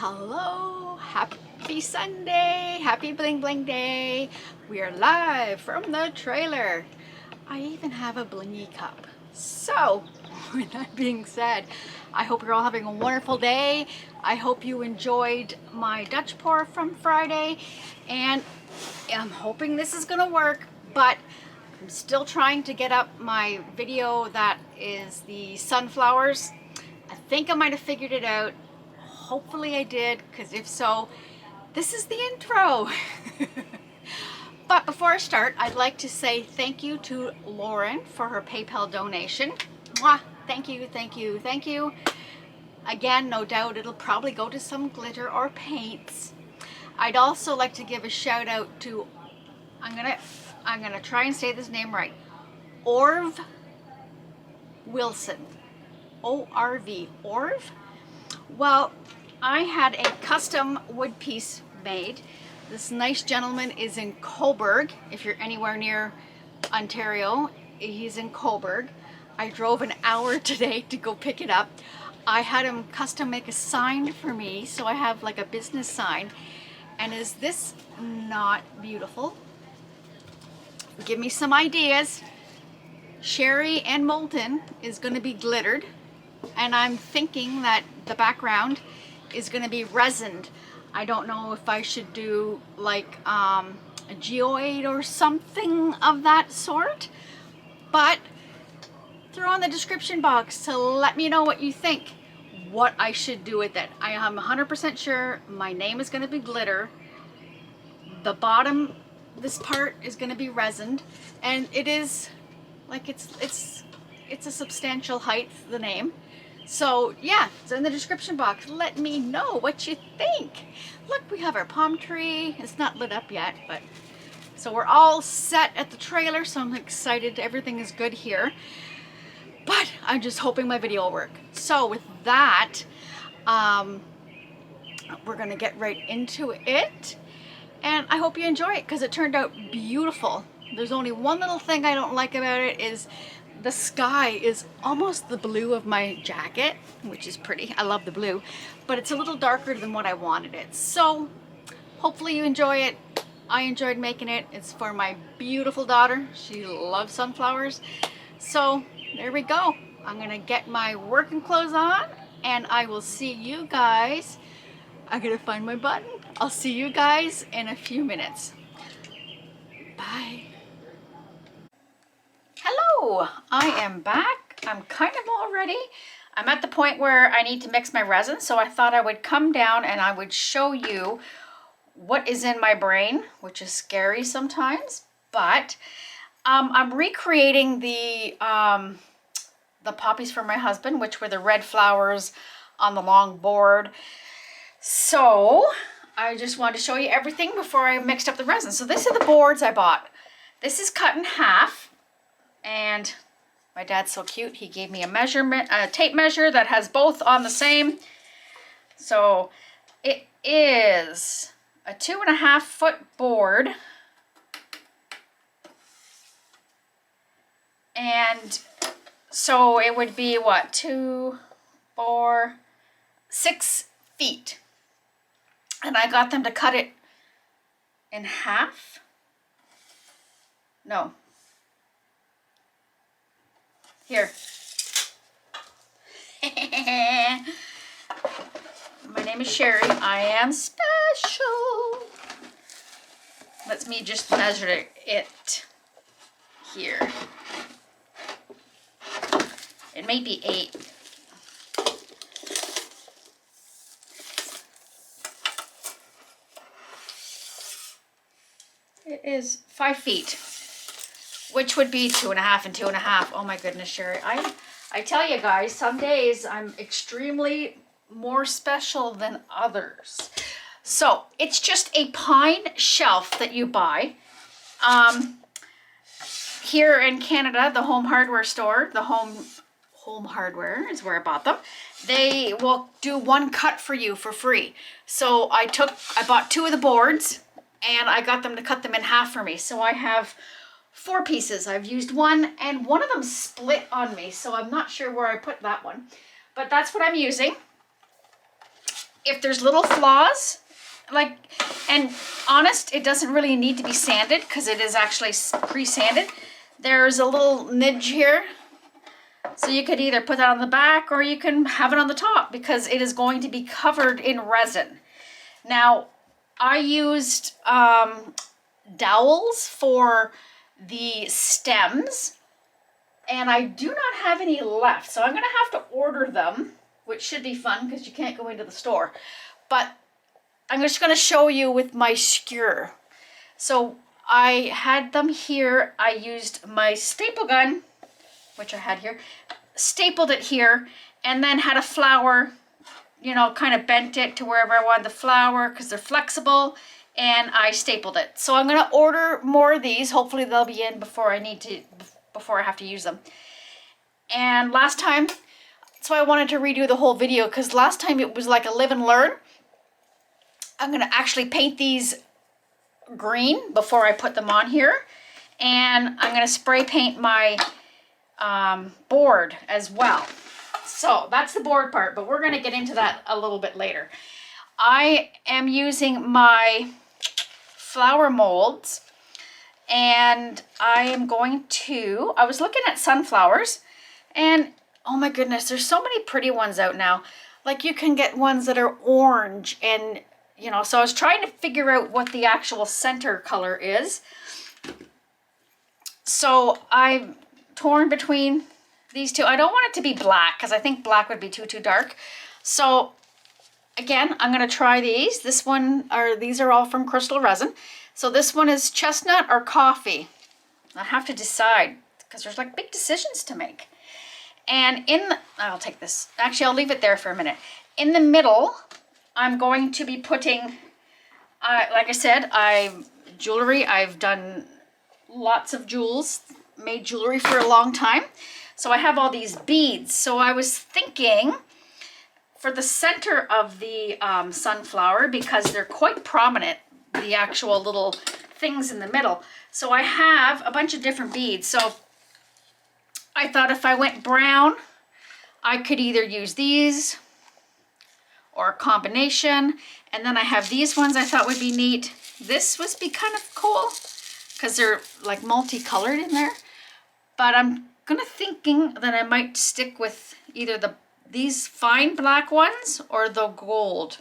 Hello, happy Sunday, happy bling bling day. We are live from the trailer. I even have a blingy cup. So, with that being said, I hope you're all having a wonderful day. I hope you enjoyed my Dutch pour from Friday, and I'm hoping this is gonna work, but I'm still trying to get up my video that is the sunflowers. I think I might have figured it out. Hopefully I did, because if so, this is the intro. But before I start, I'd like to say thank you to Lauren for her PayPal donation. Mwah! Thank you, thank you, thank you. Again, no doubt it'll probably go to some glitter or paints. I'd also like to give a shout out to, I'm gonna try and say this name right, Orv Wilson. O-R-V, Orv? Well, I had a custom wood piece made. This nice gentleman is in Coburg. If you're anywhere near Ontario, he's in Coburg. I drove an hour today to go pick it up. I had him custom make a sign for me, so I have like a business sign. And is this not beautiful? Give me some ideas. Sherry and Moulton is going to be glittered. And I'm thinking that the background is going to be resined. I don't know if I should do like a geoid or something of that sort, but throw in the description box to let me know what you think, what I should do with it. I am 100% sure my name is going to be glitter. The bottom, this part is going to be resined, and it is like it's a substantial height, the name. So yeah, it's in the description box. Let me know what you think. Look, we have our palm tree. It's not lit up yet, but so we're all set at the trailer, so I'm excited. Everything is good here. But I'm just hoping my video will work. So with that, we're gonna get right into it. And I hope you enjoy it because it turned out beautiful. There's only one little thing I don't like about it is the sky is almost the blue of my jacket, which is pretty. I love the blue, but it's a little darker than what I wanted it. So hopefully you enjoy it. I enjoyed making it. It's for my beautiful daughter. She loves sunflowers. So there we go. I'm gonna get my working clothes on and I will see you guys. I gotta find my button. I'll see you guys in a few minutes. Bye. Hello, I am back. I'm kind of all ready. I'm at the point where I need to mix my resin, so I thought I would come down and I would show you what is in my brain, which is scary sometimes, but I'm recreating the poppies for my husband, which were the red flowers on the long board. So I just wanted to show you everything before I mixed up the resin. So these are the boards I bought. This is cut in half. And my dad's so cute, he gave me a measurement, a tape measure that has both on the same. So it is a 2.5 foot board. And so it would be what, 2, 4, 6 feet. And I got them to cut it in half. No. Here. My name is Sherry. I am special. Let me just measure it here. It may be 8. It is 5 feet. Which would be 2.5 and 2.5. Oh my goodness, Sherry. I tell you guys, some days I'm extremely more special than others. So it's just a pine shelf that you buy. Here in Canada, the home hardware store, the home hardware is where I bought them. They will do one cut for you for free. So I bought 2 of the boards and I got them to cut them in half for me. So I have 4 pieces. I've used one and one of them split on me, so I'm not sure where I put that one, but that's what I'm using. if there's little flaws, like, and honest, it doesn't really need to be sanded because it is actually pre-sanded. There's a little nidge here. So you could either put that on the back or you can have it on the top because it is going to be covered in resin. Now, I used dowels for the stems, and I do not have any left. So I'm going to have to order them, which should be fun because you can't go into the store. But I'm just going to show you with my skewer. So I had them here. I used my staple gun, which I had here, stapled it here, and then had a flower, you know, kind of bent it to wherever I wanted the flower because they're flexible, and I stapled it. So I'm going to order more of these. Hopefully they'll be in before I have to use them. And last time, that's why I wanted to redo the whole video, because last time it was like a live and learn. I'm going to actually paint these green before I put them on here, and I'm going to spray paint my board as well. So that's the board part, but we're going to get into that a little bit later. I am using my flower molds, and I am going to, I was looking at sunflowers, and oh my goodness, there's so many pretty ones out now. Like you can get ones that are orange, and you know, so I was trying to figure out what the actual center color is. So I'm torn between these two. I don't want it to be black because I think black would be too dark. So again, I'm going to try these. These are all from Krystal Resin. So this one is chestnut or coffee. I have to decide because there's like big decisions to make. And I'll take this. Actually, I'll leave it there for a minute. In the middle, I'm going to be putting, like I said, jewelry. I've done lots of jewels, made jewelry for a long time. So I have all these beads. So I was thinking for the center of the sunflower, because they're quite prominent, the actual little things in the middle. So I have a bunch of different beads. So I thought if I went brown, I could either use these or a combination. And then I have these ones I thought would be neat. This would be kind of cool because they're like multicolored in there. But I'm thinking that I might stick with either these fine black ones or the gold.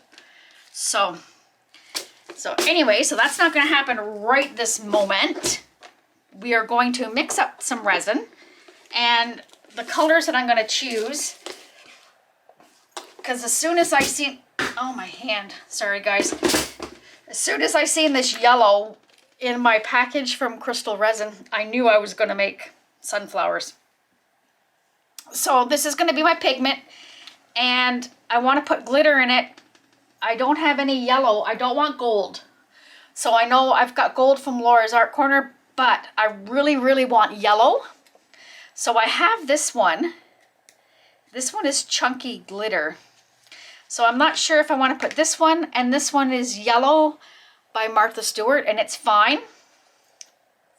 So anyway, so that's not going to happen right this moment. We are going to mix up some resin, and the colors that I'm going to choose, because as soon as I see, oh my hand, sorry guys. As soon as I seen this yellow in my package from Krystal Resin, I knew I was going to make sunflowers. So this is going to be my pigment, and I want to put glitter in it. I don't have any yellow. I don't want gold. So I know I've got gold from Laura's Art Corner, but I really, really want yellow. So I have this one. This one is chunky glitter. So I'm not sure if I want to put this one, and this one is yellow by Martha Stewart, and it's fine.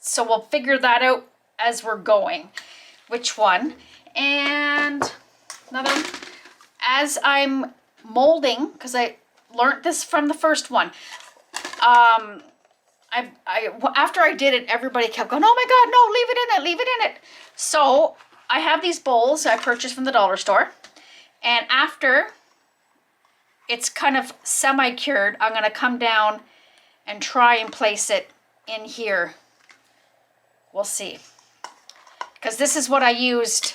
So we'll figure that out as we're going, which one. And another, as I'm molding, because I learned this from the first one, after I did it, everybody kept going, oh my God, no, leave it in it, leave it in it. So I have these bowls I purchased from the dollar store, and after it's kind of semi-cured, I'm going to come down and try and place it in here. We'll see. Because this is what I used.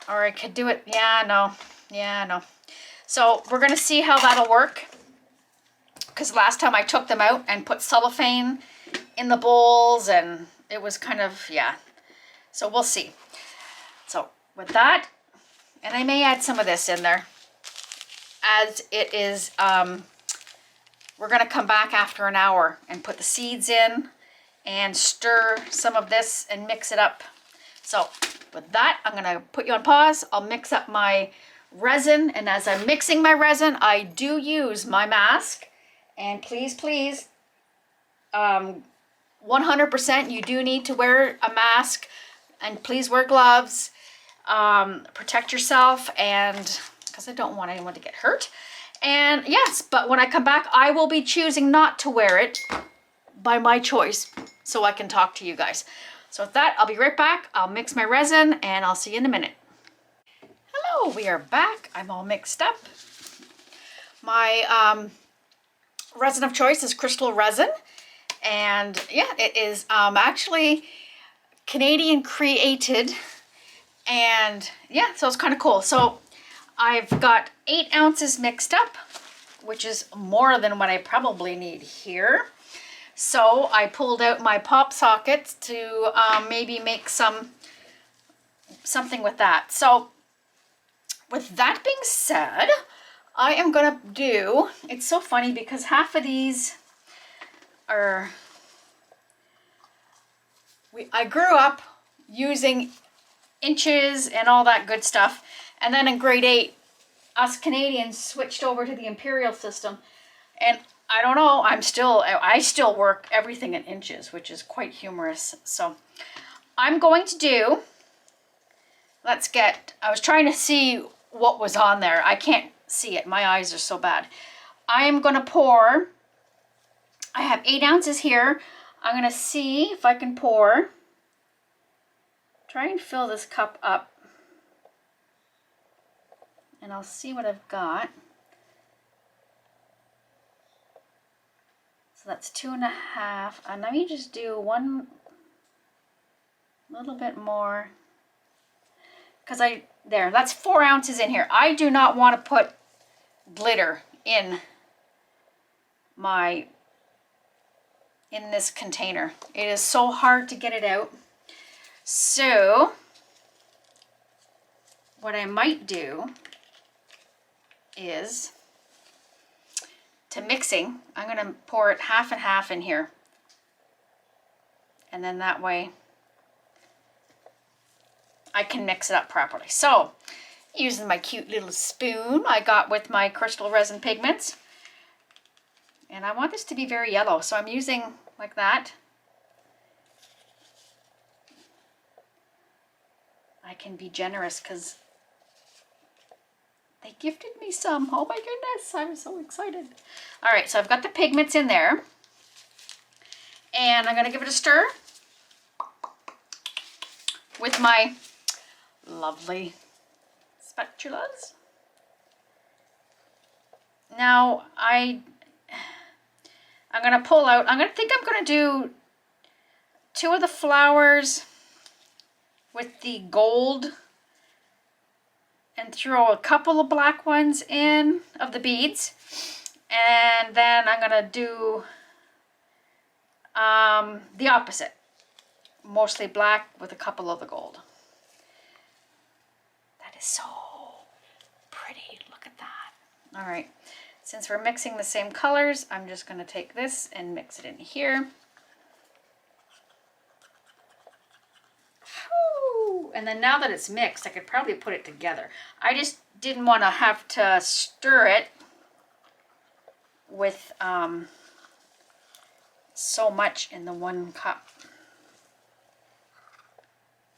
Or I could do it. Yeah, no. So we're going to see how that'll work. Because last time I took them out and put cellophane in the bowls, and it was kind of, yeah. So we'll see. So with that, and I may add some of this in there, as it is, we're going to come back after an hour and put the seeds in and stir some of this and mix it up. So with that, I'm going to put you on pause. I'll mix up my resin, and as I'm mixing my resin, I do use my mask. And please, 100% you do need to wear a mask, and please wear gloves. Protect yourself, and because I don't want anyone to get hurt. And yes, but when I come back, I will be choosing not to wear it by my choice so I can talk to you guys. So with that, I'll be right back. I'll mix my resin and I'll see you in a minute. Hello, we are back. I'm all mixed up. My resin of choice is Krystal Resin. And yeah, it is actually Canadian created. And yeah, so it's kind of cool. So I've got 8 ounces mixed up, which is more than what I probably need here. So I pulled out my pop sockets to maybe make something with that. So with that being said, I am gonna do, it's so funny because half of these are, I grew up using inches and all that good stuff. And then in grade 8, us Canadians switched over to the imperial system. And I don't know, I still work everything in inches, which is quite humorous. So I'm going to do, I was trying to see what was on there. I can't see it. My eyes are so bad. I am going to pour, I have 8 ounces here. I'm going to see if I can pour, try and fill this cup up. And I'll see what I've got. So that's 2.5. And let me just do one little bit more. Because that's 4 ounces in here. I do not want to put glitter in this container. It is so hard to get it out. So what I might do is, to mixing, I'm going to pour it half and half in here. And then that way I can mix it up properly. So, using my cute little spoon I got with my Krystal Resin Pigments. And I want this to be very yellow, so I'm using like that. I can be generous because they gifted me some. Oh my goodness, I'm so excited. All right, so I've got the pigments in there. And I'm gonna give it a stir with my lovely spatulas. Now, I'm gonna pull out, I'm gonna do 2 of the flowers with the gold and throw a couple of black ones in of the beads. And then I'm gonna do the opposite. Mostly black with a couple of the gold. That is so pretty, look at that. All right, since we're mixing the same colors, I'm just gonna take this and mix it in here. And then now that it's mixed, I could probably put it together. I just didn't want to have to stir it with so much in the one cup.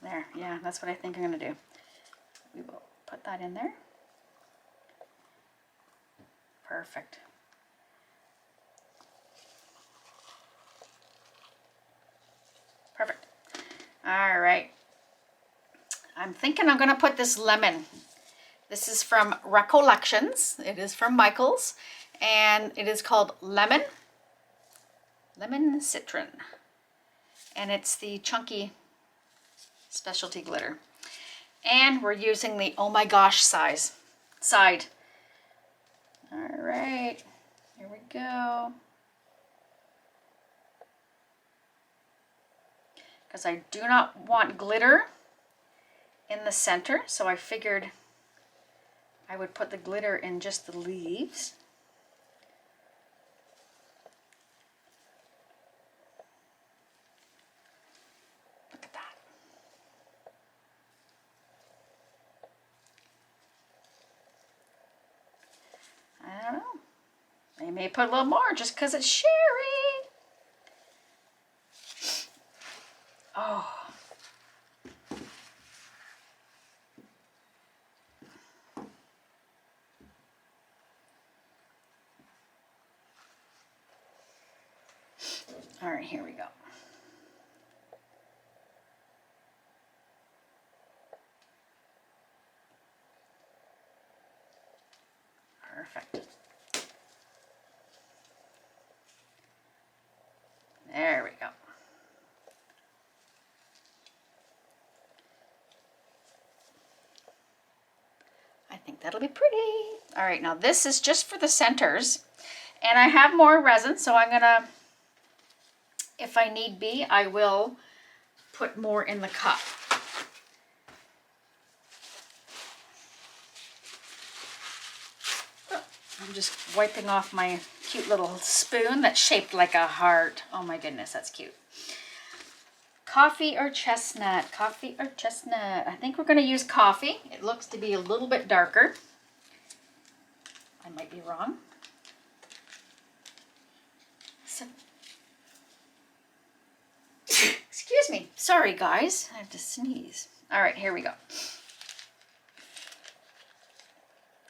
There, yeah, that's what I think I'm going to do. We will put that in there. Perfect. Perfect. All right. I'm thinking I'm going to put this lemon. This is from Recollections. It is from Michael's. And it is called Lemon Citron. And it's the chunky specialty glitter. And we're using the oh my gosh side. All right. Here we go. Because I do not want glitter in the center, so I figured I would put the glitter in just the leaves. Look at that. I don't know. I may put a little more just because it's sherry. Oh. All right, here we go. Perfect. There we go. I think that'll be pretty. All right, now this is just for the centers. And I have more resin, so I'm gonna, if I need be, I will put more in the cup. I'm just wiping off my cute little spoon that's shaped like a heart. Oh my goodness, that's cute. Coffee or chestnut? Coffee or chestnut? I think we're going to use coffee. It looks to be a little bit darker. I might be wrong. So, excuse me. Sorry, guys. I have to sneeze. All right, here we go.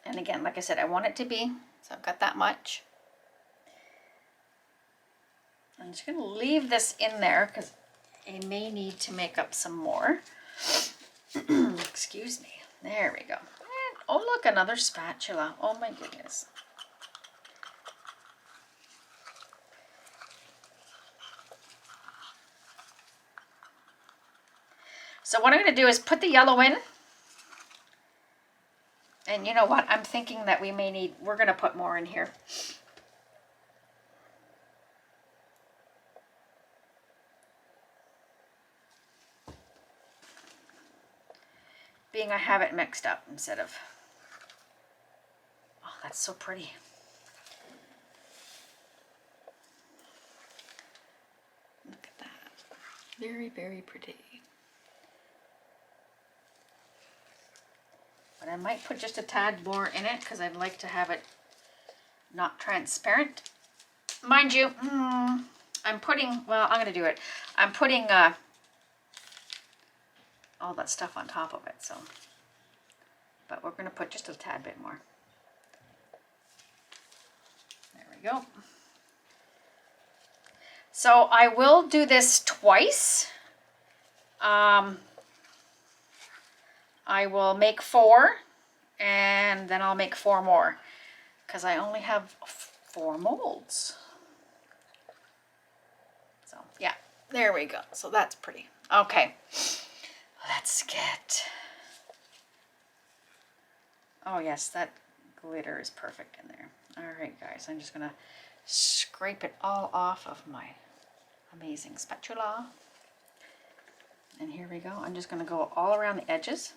And again, like I said, I want it to be, so I've got that much. I'm just going to leave this in there because I may need to make up some more. Excuse me. There we go. And, oh, look, another spatula. Oh, my goodness. So what I'm going to do is put the yellow in. And you know what? I'm thinking that we may need, we're going to put more in here. Being I have it mixed up instead of, oh, that's so pretty. Look at that. Very, very pretty. But I might put just a tad more in it because I'd like to have it not transparent. Mind you, I'm putting, well, I'm going to do it. I'm putting all that stuff on top of it, so. But we're going to put just a tad bit more. There we go. So I will do this twice. I will make 4 and then I'll make 4 more because I only have 4 molds. So yeah, there we go. So that's pretty. Okay, let's get, oh yes, that glitter is perfect in there. All right guys, I'm just gonna scrape it all off of my amazing spatula. And here we go. I'm just gonna go all around the edges.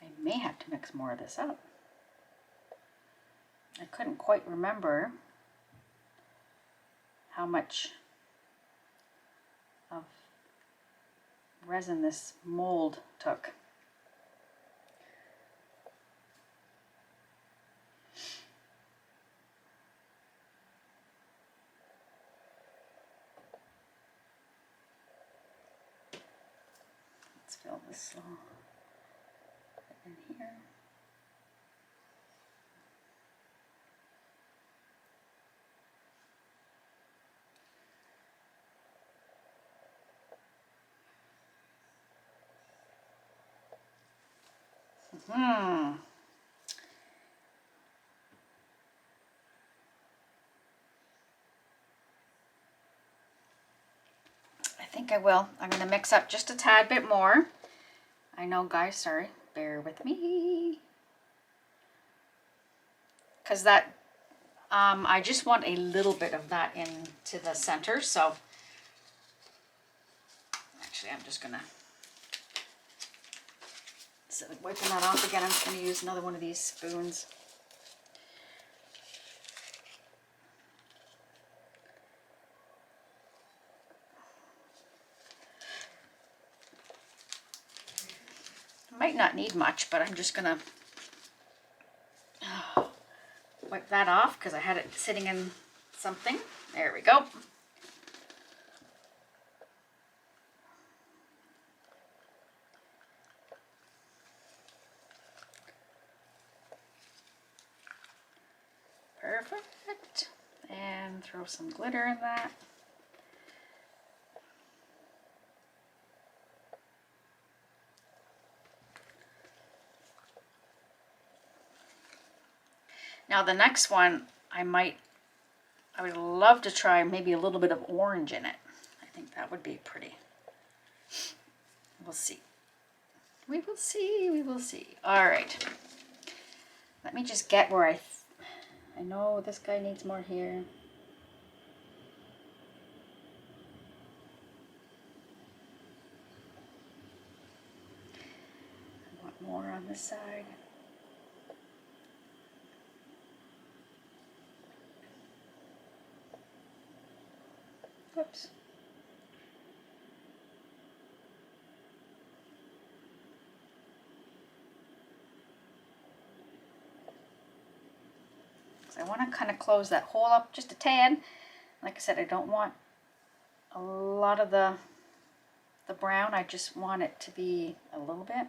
I may have to mix more of this up. I couldn't quite remember how much of resin this mold took. Let's fill this little bit in here. I think I will. I'm going to mix up just a tad bit more. I know, guys, sorry. Bear with me. Because that, I just want a little bit of that into the center, so actually I'm just going to Instead of wiping that off again, I'm just going to use another one of these spoons. Might not need much, but I'm just going to wipe that off because I had it sitting in something. There we go. Perfect. And throw some glitter in that. Now the next one, I would love to try maybe a little bit of orange in it. I think that would be pretty. We'll see. We will see, we will see. All right. Let me just get where I know this guy needs more here. I want more on this side. Whoops. I want to kind of close that hole up just a tad. Like I said, I don't want a lot of the brown. I just want it to be a little bit.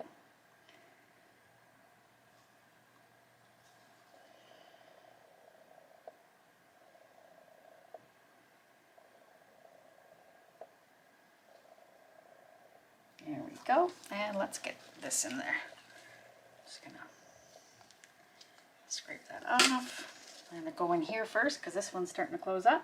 There we go. And let's get this in there. Just gonna scrape that off. I'm going to go in here first because this one's starting to close up.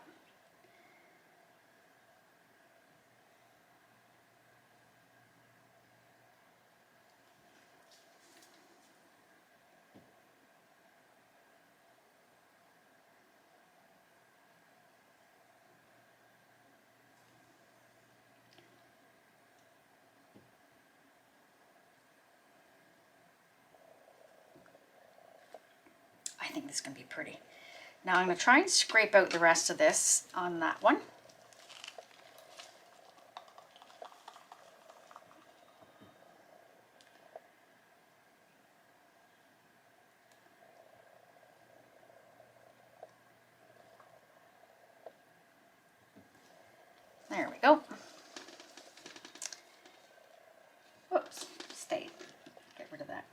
I think this is going to be pretty. Now I'm going to try and scrape out the rest of this on that one. There we go. Whoops, stayed. Get rid of that.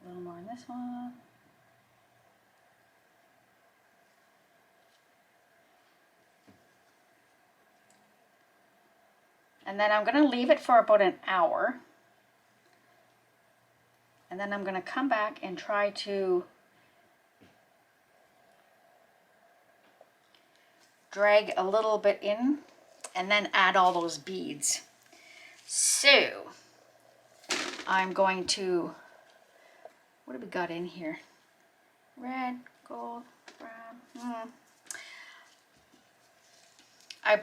A little more on this one. And then I'm going to leave it for about an hour. And then I'm going to come back and try to drag a little bit in and then add all those beads. So I'm going to, what have we got in here? Red, gold, brown. I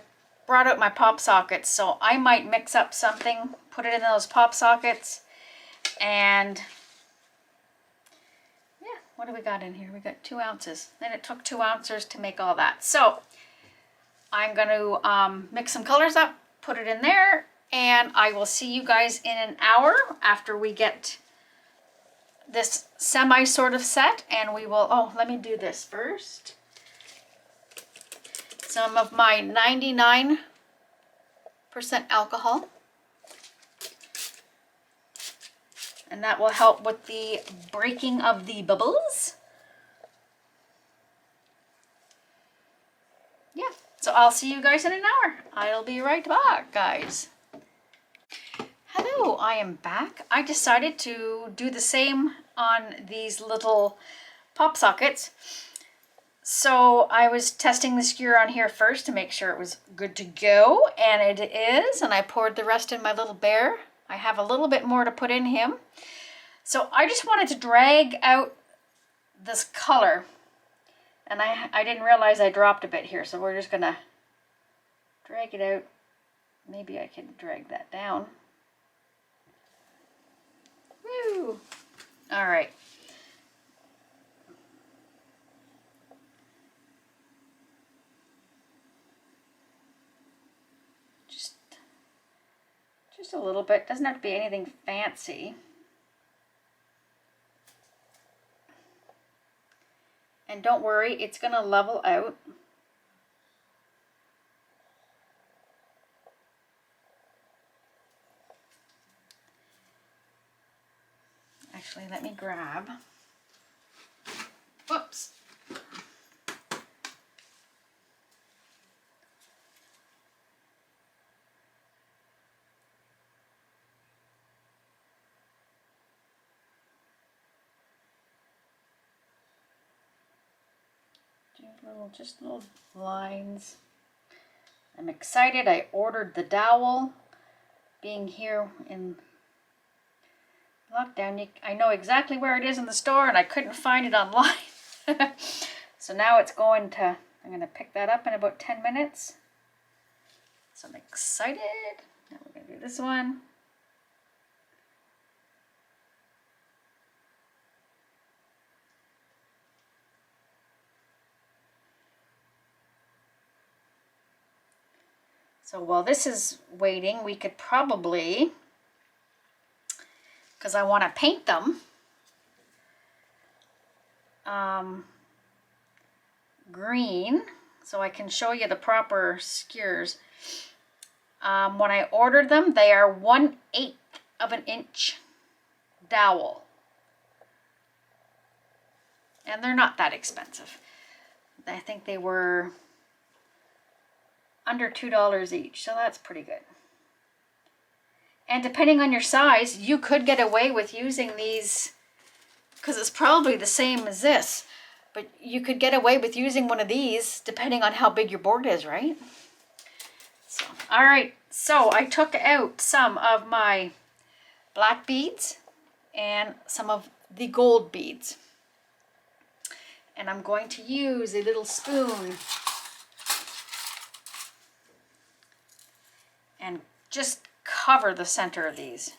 brought out my pop sockets, so I might mix up something, put it in those pop sockets, and yeah, what do we got in here? We got 2 ounces. Then it took 2 ounces to make all that. So I'm going to mix some colors up, put it in there, and I will see you guys in an hour after we get this semi sort of set, and we will, oh, let me do this first. Some of my 99% alcohol. And that will help with the breaking of the bubbles. Yeah, so I'll see you guys in an hour. I'll be right back, guys. Hello, I am back. I decided to do the same on these little pop sockets. So I was testing the skewer on here first to make sure it was good to go, and it is, and I poured the rest in my little bear. I have a little bit more to put in him. So I just wanted to drag out this color, and I didn't realize I dropped a bit here, so we're just gonna drag it out. Maybe I can drag that down. Woo! All right. Just a little bit. Doesn't have to be anything fancy. And don't worry, it's going to level out. Actually, let me grab. Whoops. Just little lines. I'm excited. I ordered the dowel. Being here in lockdown, I know exactly where it is in the store, and I couldn't find it online. So now it's going to, I'm going to pick that up in about 10 minutes. So I'm excited. Now we're going to do this one. So while this is waiting, we could probably, because I want to paint them, green, so I can show you the proper skewers. When I ordered them, they are 1/8 of an inch dowel. And they're not that expensive. I think they were under $2 each, so that's pretty good. And depending on your size, you could get away with using these, because it's probably the same as this, but you could get away with using one of these depending on how big your board is, right? So, all right, so I took out some of my black beads and some of the gold beads. And I'm going to use a little spoon and just cover the center of these.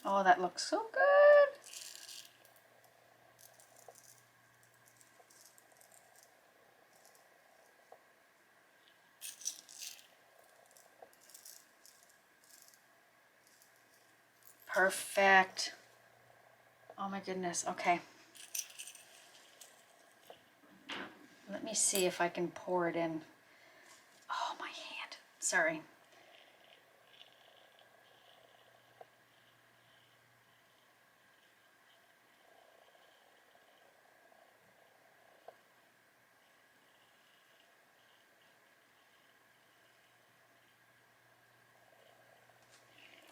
Oh, that looks so good. Perfect. Oh my goodness. Okay. Let me see if I can pour it in. Oh, my hand. Sorry.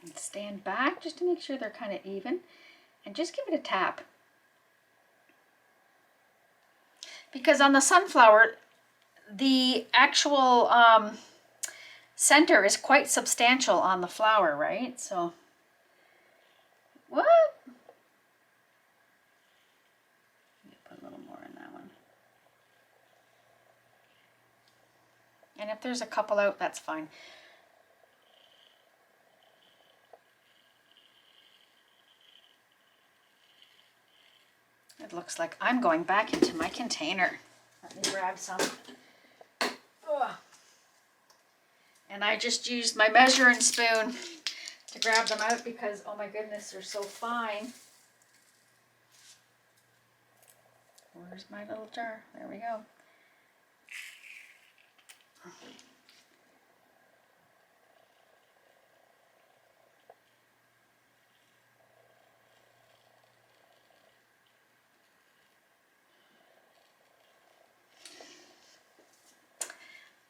And stand back just to make sure they're kind of even, and just give it a tap. Because on the sunflower, the actual center is quite substantial on the flower, right? So, what? Put a little more in that one. And if there's a couple out, that's fine. It looks like I'm going back into my container. Let me grab some. Ugh. And I just used my measuring spoon to grab them out because, oh my goodness, they're so fine. Where's my little jar? There we go.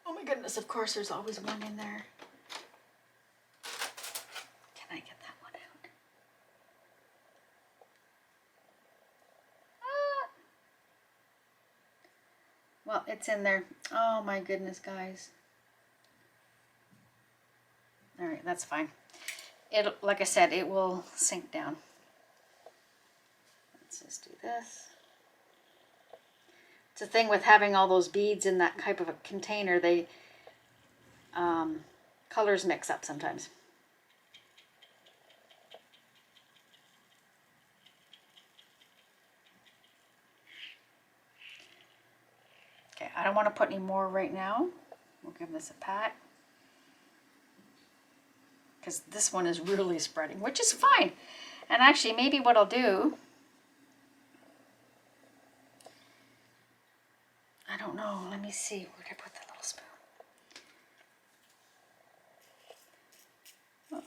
Oh my goodness, of course there's always one in there. Can I get it's in there. Oh my goodness, guys. All right, that's fine. It, like I said, it will sink down. Let's just do this. It's the thing with having all those beads in that type of a container, they colors mix up sometimes. Okay, I don't want to put any more right now. We'll give this a pat. Because this one is really spreading, which is fine. And actually, maybe what I'll do, I don't know, let me see, where did I put that little spoon? Oh.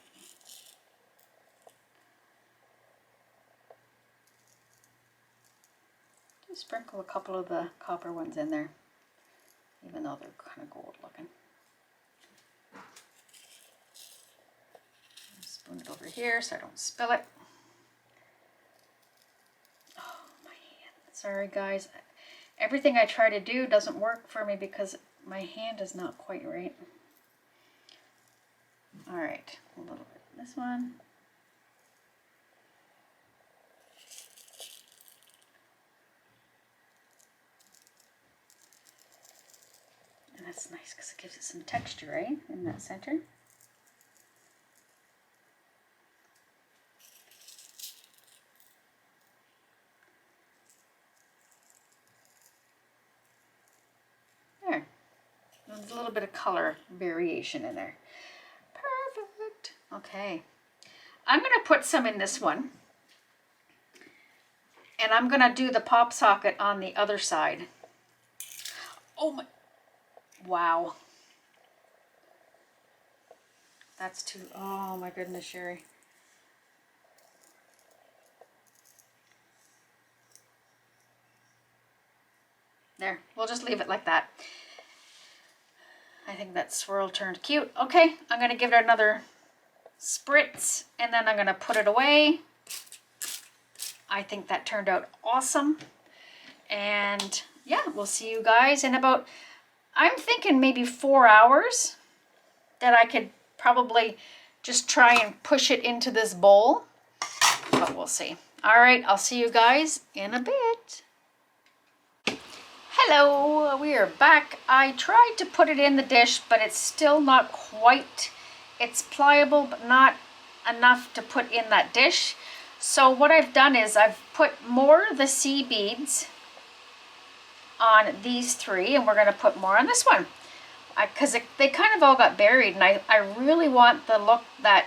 Just sprinkle a couple of the copper ones in there, even though they're kind of gold looking. Spoon it over here so I don't spill it. Oh, my hand. Sorry, guys. Everything I try to do doesn't work for me because my hand is not quite right. All right, a little bit of this one. And that's nice because it gives it some texture, right, in that center. There. There's a little bit of color variation in there. Perfect. Okay. I'm going to put some in this one. And I'm going to do the pop socket on the other side. Oh my. Wow. That's too, oh my goodness, Sherry. There, we'll just leave it like that. I think that swirl turned cute. Okay, I'm gonna give it another spritz and then I'm gonna put it away. I think that turned out awesome. And yeah, we'll see you guys in about, I'm thinking maybe 4 hours that I could probably just try and push it into this bowl, but we'll see. All right, I'll see you guys in a bit. Hello, we are back. I tried to put it in the dish, but it's still not quite, it's pliable, but not enough to put in that dish. So what I've done is I've put more of the sea beads on these three, and we're gonna put more on this one. Because they kind of all got buried, and I really want the look that,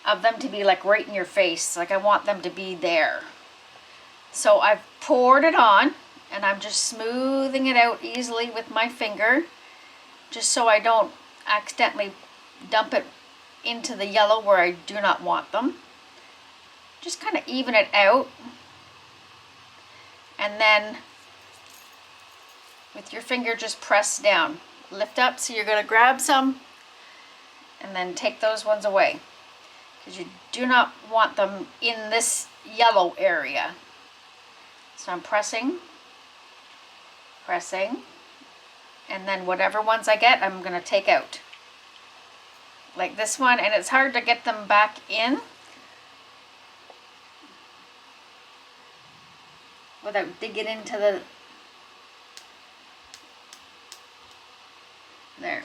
of them to be like right in your face. Like I want them to be there. So I've poured it on and I'm just smoothing it out easily with my finger, just so I don't accidentally dump it into the yellow where I do not want them. Just kind of even it out. And then with your finger just press down. Lift up, so you're going to grab some and then take those ones away, because you do not want them in this yellow area. So I'm pressing, and then whatever ones I get, I'm going to take out. Like this one, and it's hard to get them back in without digging into the, there.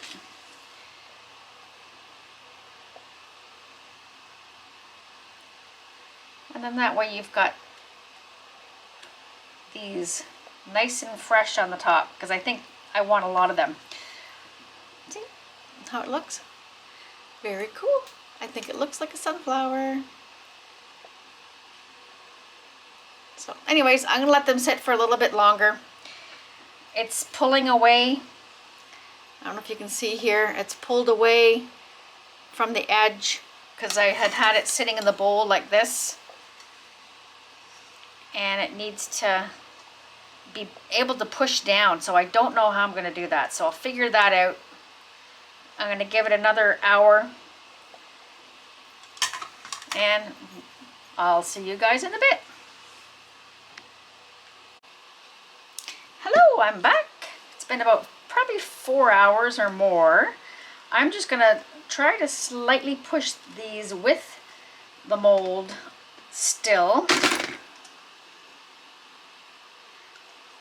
And then that way you've got these nice and fresh on the top, because I think I want a lot of them. See how it looks? Very cool. I think it looks like a sunflower. So anyways, I'm gonna let them sit for a little bit longer. It's pulling away. I don't know if you can see here. It's pulled away from the edge because I had it sitting in the bowl like this. And it needs to be able to push down, so I don't know how I'm going to do that, so I'll figure that out. I'm going to give it another hour, and I'll see you guys in a bit. Hello, I'm back. It's been about probably 4 hours or more. I'm just gonna try to slightly push these with the mold still.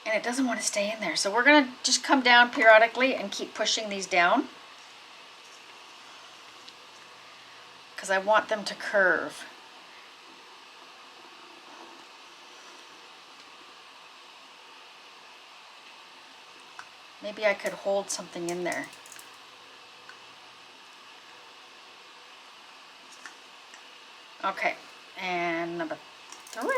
And it doesn't want to stay in there. So we're gonna just come down periodically and keep pushing these down, because I want them to curve. Maybe I could hold something in there. Okay, and number 3.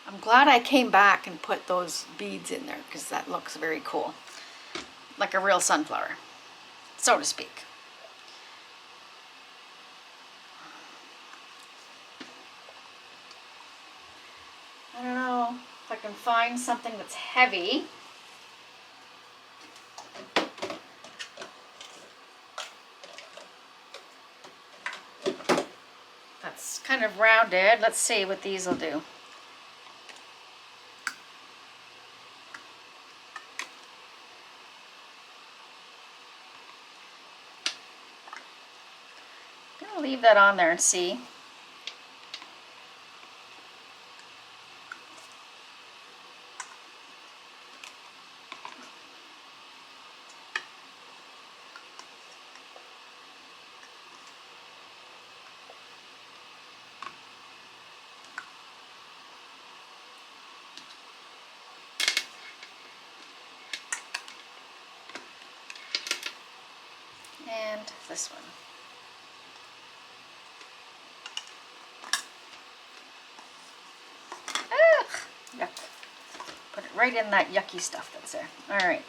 I'm glad I came back and put those beads in there, because that looks very cool. Like a real sunflower, so to speak. I don't know if I can find something that's heavy. That's kind of rounded. Let's see what these will do. I'm gonna leave that on there and see. And this one. Ugh, yuck. Put it right in that yucky stuff that's there. All right.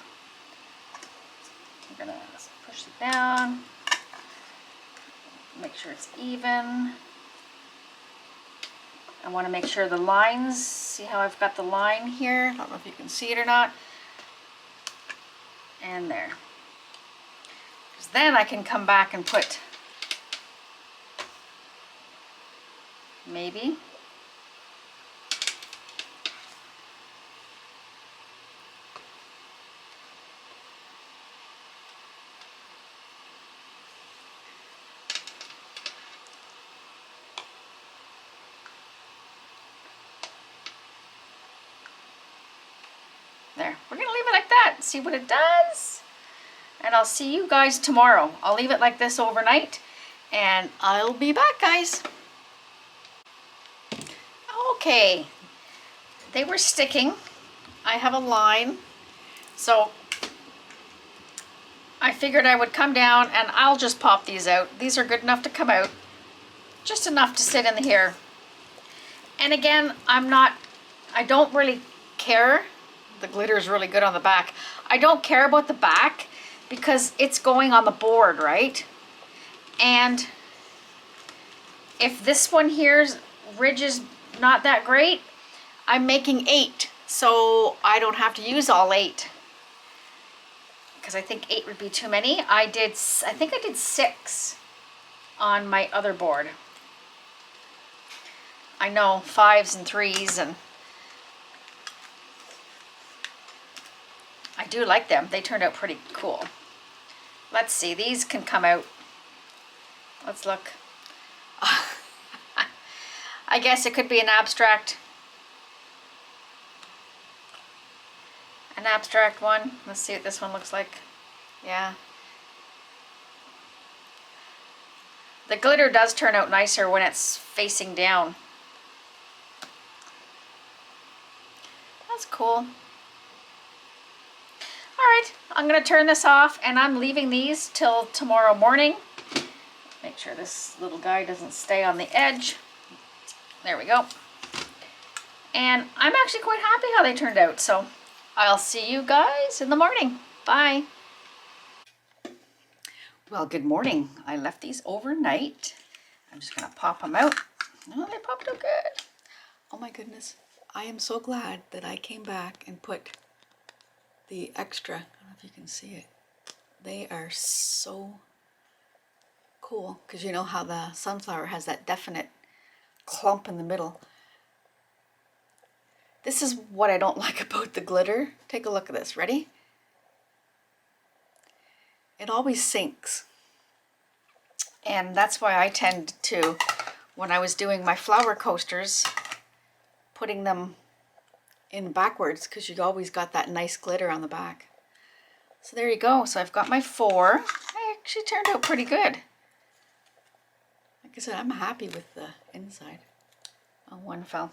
We're gonna push it down. Make sure it's even. I want to make sure the lines, see how I've got the line here? I don't know if you can see it or not. And there. Because then I can come back and put, maybe, there. We're going to leave it like that, see what it does. And I'll see you guys tomorrow. I'll leave it like this overnight, and I'll be back, guys. Okay, they were sticking. I have a line, so I figured I would come down and I'll just pop these out. These are good enough to come out, just enough to sit in here. And again, I don't really care. The glitter is really good on the back. I don't care about the back because it's going on the board, right? And if this one here's ridge is not that great, I'm making 8, so I don't have to use all 8. Because I think 8 would be too many. I think I did 6 on my other board. I know, 5s and 3s, and I do like them. They turned out pretty cool. Let's see, these can come out. Let's look. I guess it could be an abstract one. Let's see what this one looks like. Yeah. The glitter does turn out nicer when it's facing down. That's cool. Alright, I'm going to turn this off, and I'm leaving these till tomorrow morning. Make sure this little guy doesn't stay on the edge. There we go. And I'm actually quite happy how they turned out, so I'll see you guys in the morning. Bye. Well, good morning. I left these overnight. I'm just going to pop them out. Oh, they popped out good. Oh my goodness. I am so glad that I came back and put the extra, I don't know if you can see it. They are so cool because you know how the sunflower has that definite clump in the middle. This is what I don't like about the glitter. Take a look at this. Ready? It always sinks. And that's why I tend to, when I was doing my flower coasters, putting them in backwards because you always got that nice glitter on the back. So there you go. So I've got my 4. It actually turned out pretty good. Like I said, I'm happy with the inside. Oh, one fell.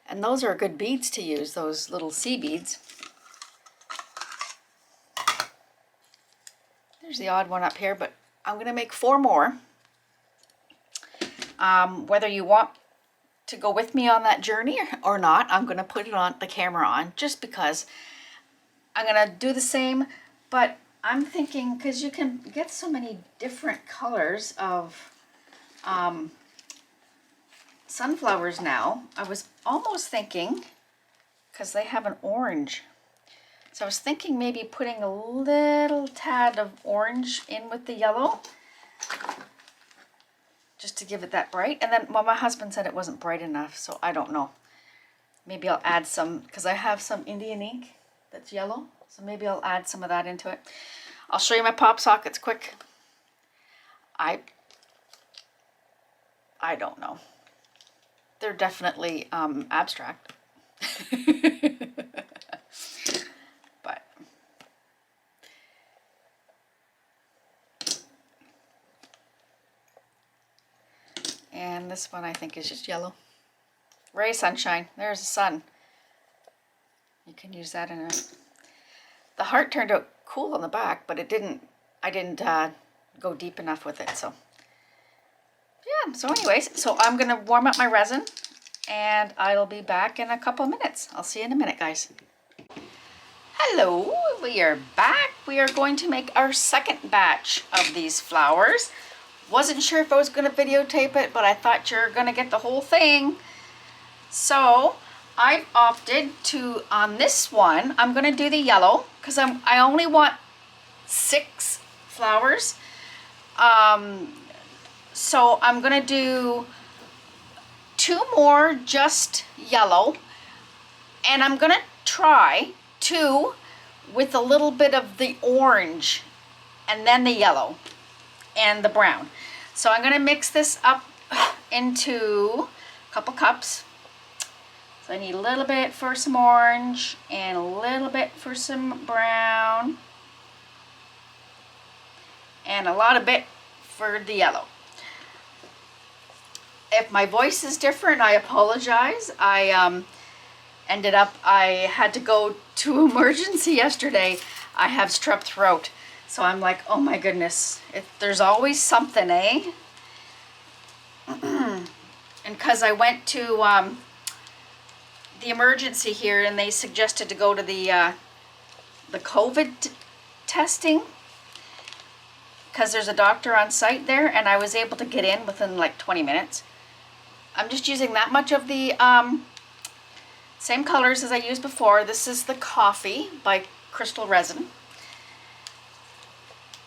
And those are good beads to use, those little sea beads. There's the odd one up here, but I'm going to make 4 more. Whether you want to go with me on that journey or not, I'm going to put it on the camera on just because I'm going to do the same. But I'm thinking, because you can get so many different colors of sunflowers now, I was almost thinking, because they have an orange, so I was thinking maybe putting a little tad of orange in with the yellow, just to give it that bright. And then, well, my husband said it wasn't bright enough, so I don't know. Maybe I'll add some, because I have some Indian ink that's yellow, so maybe I'll add some of that into it. I'll show you my pop sockets quick. I don't know. They're definitely abstract. But and this one I think is just yellow. Ray sunshine. There's the sun. You can use that in a. The heart turned out cool on the back, but it didn't. I didn't go deep enough with it, so. Yeah, so anyways, so I'm going to warm up my resin and I'll be back in a couple of minutes. I'll see you in a minute, guys. Hello, we are back. We are going to make our second batch of these flowers. Wasn't sure if I was going to videotape it, but I thought you're going to get the whole thing. So I've opted to, on this one, I'm going to do the yellow because I only want 6 flowers. So I'm going to do 2 more just yellow, and I'm going to try 2 with a little bit of the orange and then the yellow and the brown. So I'm going to mix this up into a couple cups. So I need a little bit for some orange and a little bit for some brown and a lot of bit for the yellow. If my voice is different, I apologize. I had to go to emergency yesterday. I have strep throat. So I'm like, oh my goodness, there's always something, eh? And because I went to the emergency here and they suggested to go to the COVID testing, because there's a doctor on site there, and I was able to get in within like 20 minutes. I'm just using that much of the same colors as I used before. This is the Coffee by Krystal Resin.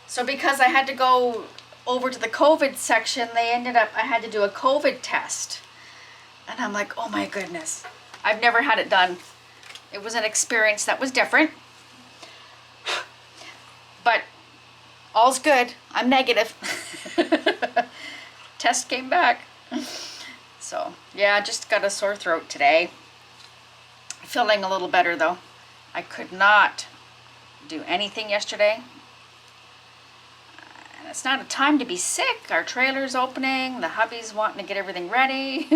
So because I had to go over to the COVID section, I had to do a COVID test. And I'm like, oh my goodness. I've never had it done. It was an experience that was different. But all's good. I'm negative. Test came back. So, yeah, I just got a sore throat today. Feeling a little better, though. I could not do anything yesterday. And it's not a time to be sick. Our trailer's opening. The hubby's wanting to get everything ready.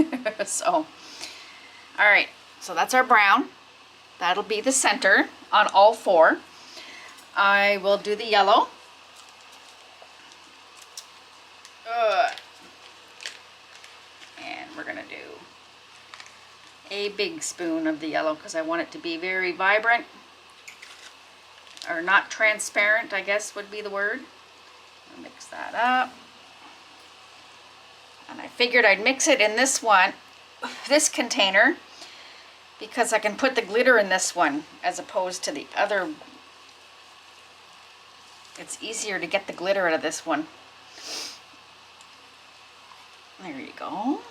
So, all right. So that's our brown. That'll be the center on all 4. I will do the yellow. And we're going to do a big spoon of the yellow because I want it to be very vibrant. Or not transparent, I guess would be the word. I'll mix that up. And I figured I'd mix it in this one, this container, because I can put the glitter in this one as opposed to the other. It's easier to get the glitter out of this one. There you go.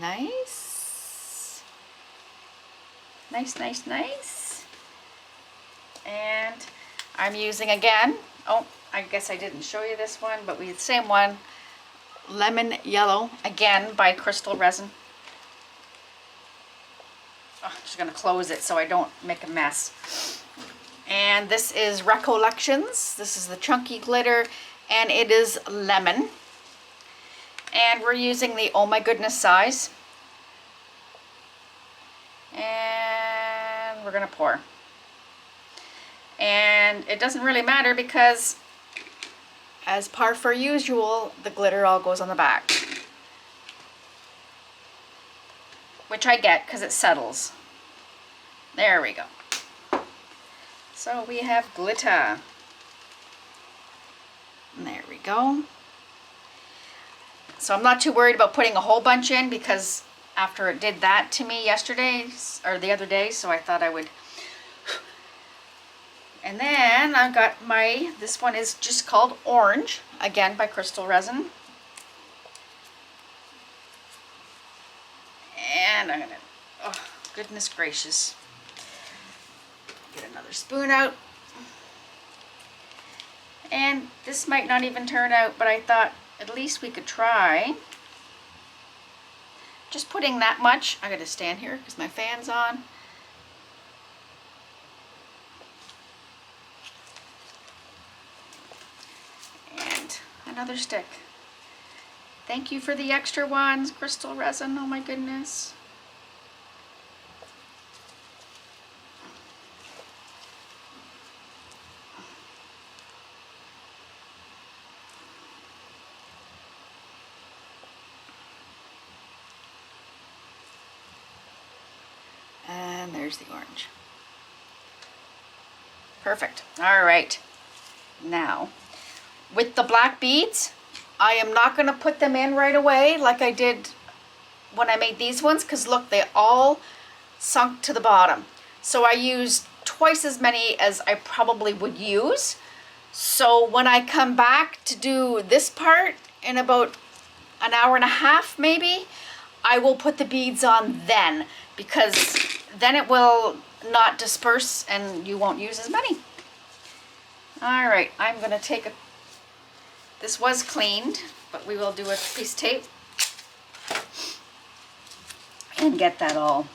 Nice. Nice, nice, nice. And I'm using again, oh, I guess I didn't show you this one, but we have the same one, Lemon Yellow, again by Krystal Resin. Oh, I'm just gonna close it so I don't make a mess. And this is Recollections. This is the chunky glitter, and it is lemon. And we're using the Oh My Goodness size. And we're gonna pour. And it doesn't really matter because, as par for usual, the glitter all goes on the back. Which I get because it settles. There we go. So we have glitter. And there we go. So I'm not too worried about putting a whole bunch in because after it did that to me yesterday, or the other day, so I thought I would. And then I got this one is just called Orange, again by Krystal Resin. And I'm gonna, oh goodness gracious. Get another spoon out. And this might not even turn out, but I thought at least we could try. Just putting that much. I gotta stand here because my fan's on. And another stick. Thank you for the extra ones, Krystal Resin. Oh my goodness. And there's the orange. Perfect. All right. Now, with the black beads, I am not going to put them in right away like I did when I made these ones, because look, they all sunk to the bottom. So I used twice as many as I probably would use. So when I come back to do this part in about an hour and a half maybe, I will put the beads on then, because then it will not disperse and you won't use as many. All right, I'm going to take this was cleaned, but we will do a piece of tape and get that all.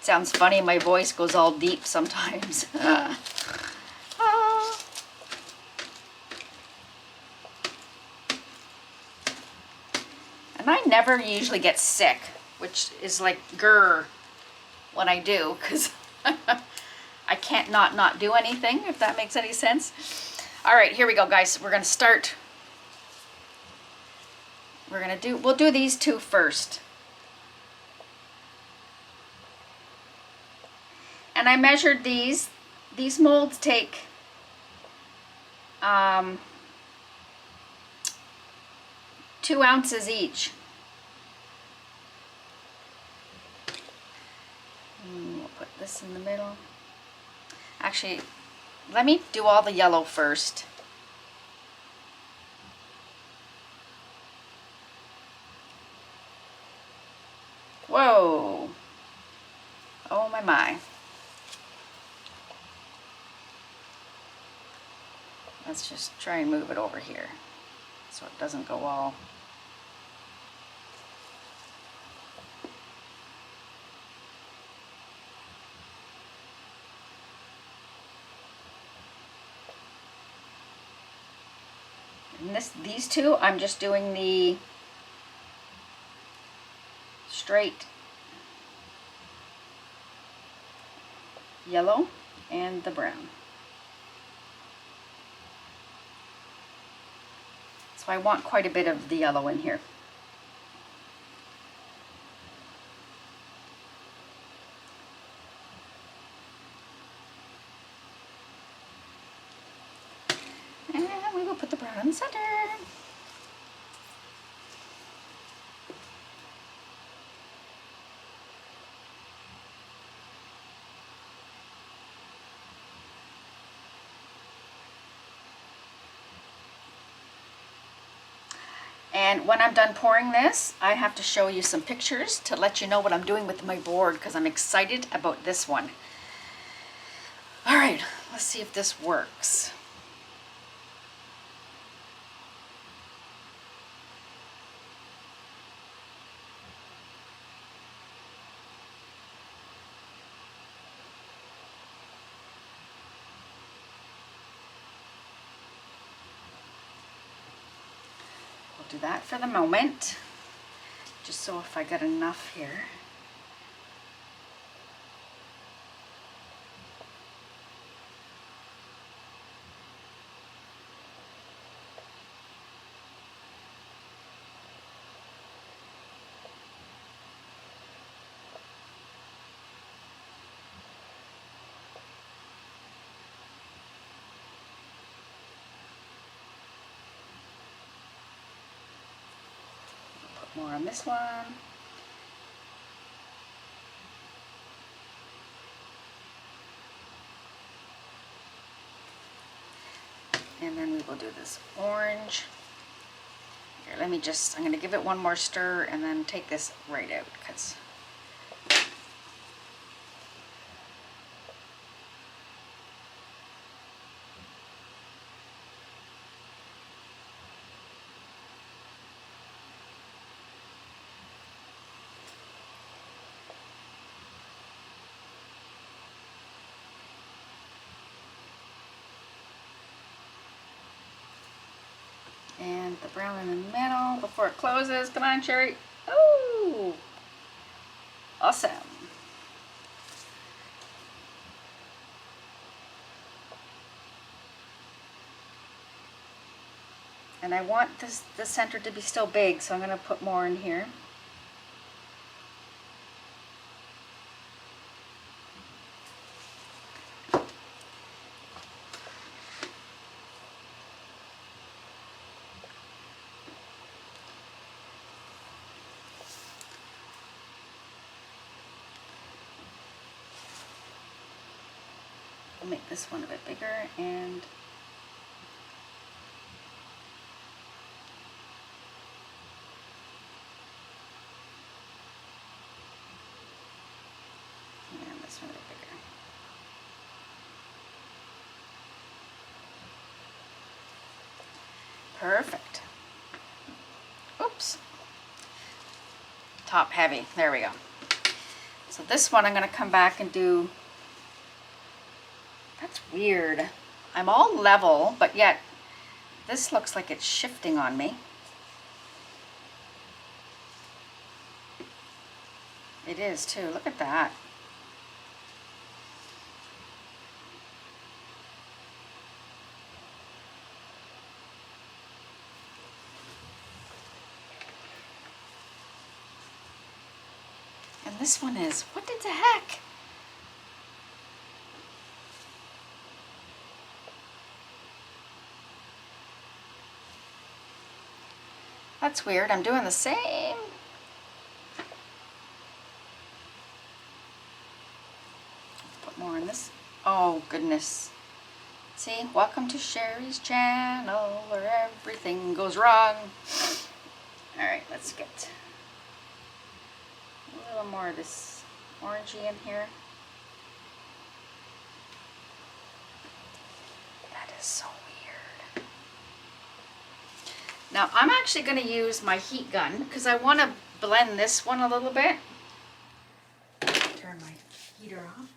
Sounds funny, my voice goes all deep sometimes. And I never usually get sick, which is like grr when I do, because I can't not do anything, if that makes any sense. All right, here we go, guys. We're gonna start. We'll do these two first. And I measured these. These molds take 2 ounces each. And we'll put this in the middle. Actually, let me do all the yellow first. Whoa. Oh my my. Let's just try and move it over here so it doesn't go all. And these two, I'm just doing the straight yellow and the brown. So I want quite a bit of the yellow in here. And we will put the brown in the center. And when I'm done pouring this, I have to show you some pictures to let you know what I'm doing with my board, because I'm excited about this one. All right, let's see if this works. We'll do that for the moment, just so if I get enough here. More on this one. And then we will do this orange. Here, let me just, I'm going to give it one more stir and then take this right out, because and the brown in the middle before it closes. Come on, Sherry. Oh, awesome. And I want the center to be still big, so I'm going to put more in here. I'll make this one a bit bigger, and this one a bit bigger. Perfect. Oops. Top heavy. There we go. So this one I'm going to come back and do. That's weird. I'm all level, but yet this looks like it's shifting on me. It is too. Look at that. And this one is, what the heck? That's weird. I'm doing the same. Put more in this. Oh, goodness. See, welcome to Sherry's channel where everything goes wrong. All right, let's get a little more of this orangey in here. That is so weird. Now I'm actually going to use my heat gun because I want to blend this one a little bit. Turn my heater off.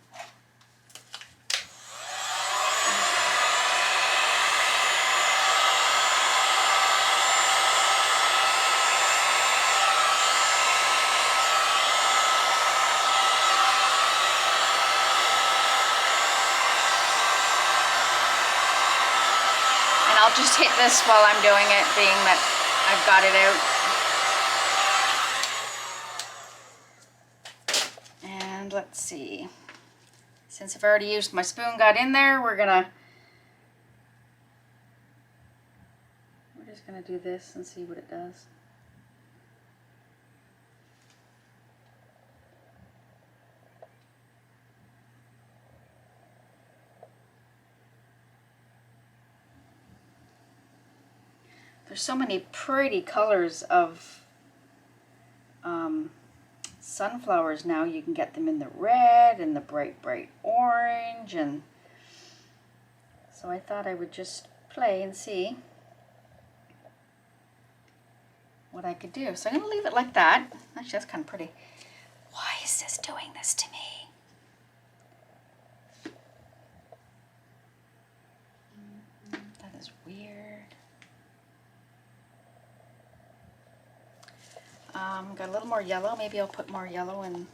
I'll just hit this while I'm doing it, being that I've got it out. And let's see. Since I've already used my spoon got in there, we're just gonna do this and see what it does. There's so many pretty colors of sunflowers now. You can get them in the red and the bright orange, and so I thought I would just play and see what I could do. So I'm going to leave it like that. Actually, that's kind of pretty. Why is this doing this to me? That is weird. Got a little more yellow. Maybe I'll put more yellow in and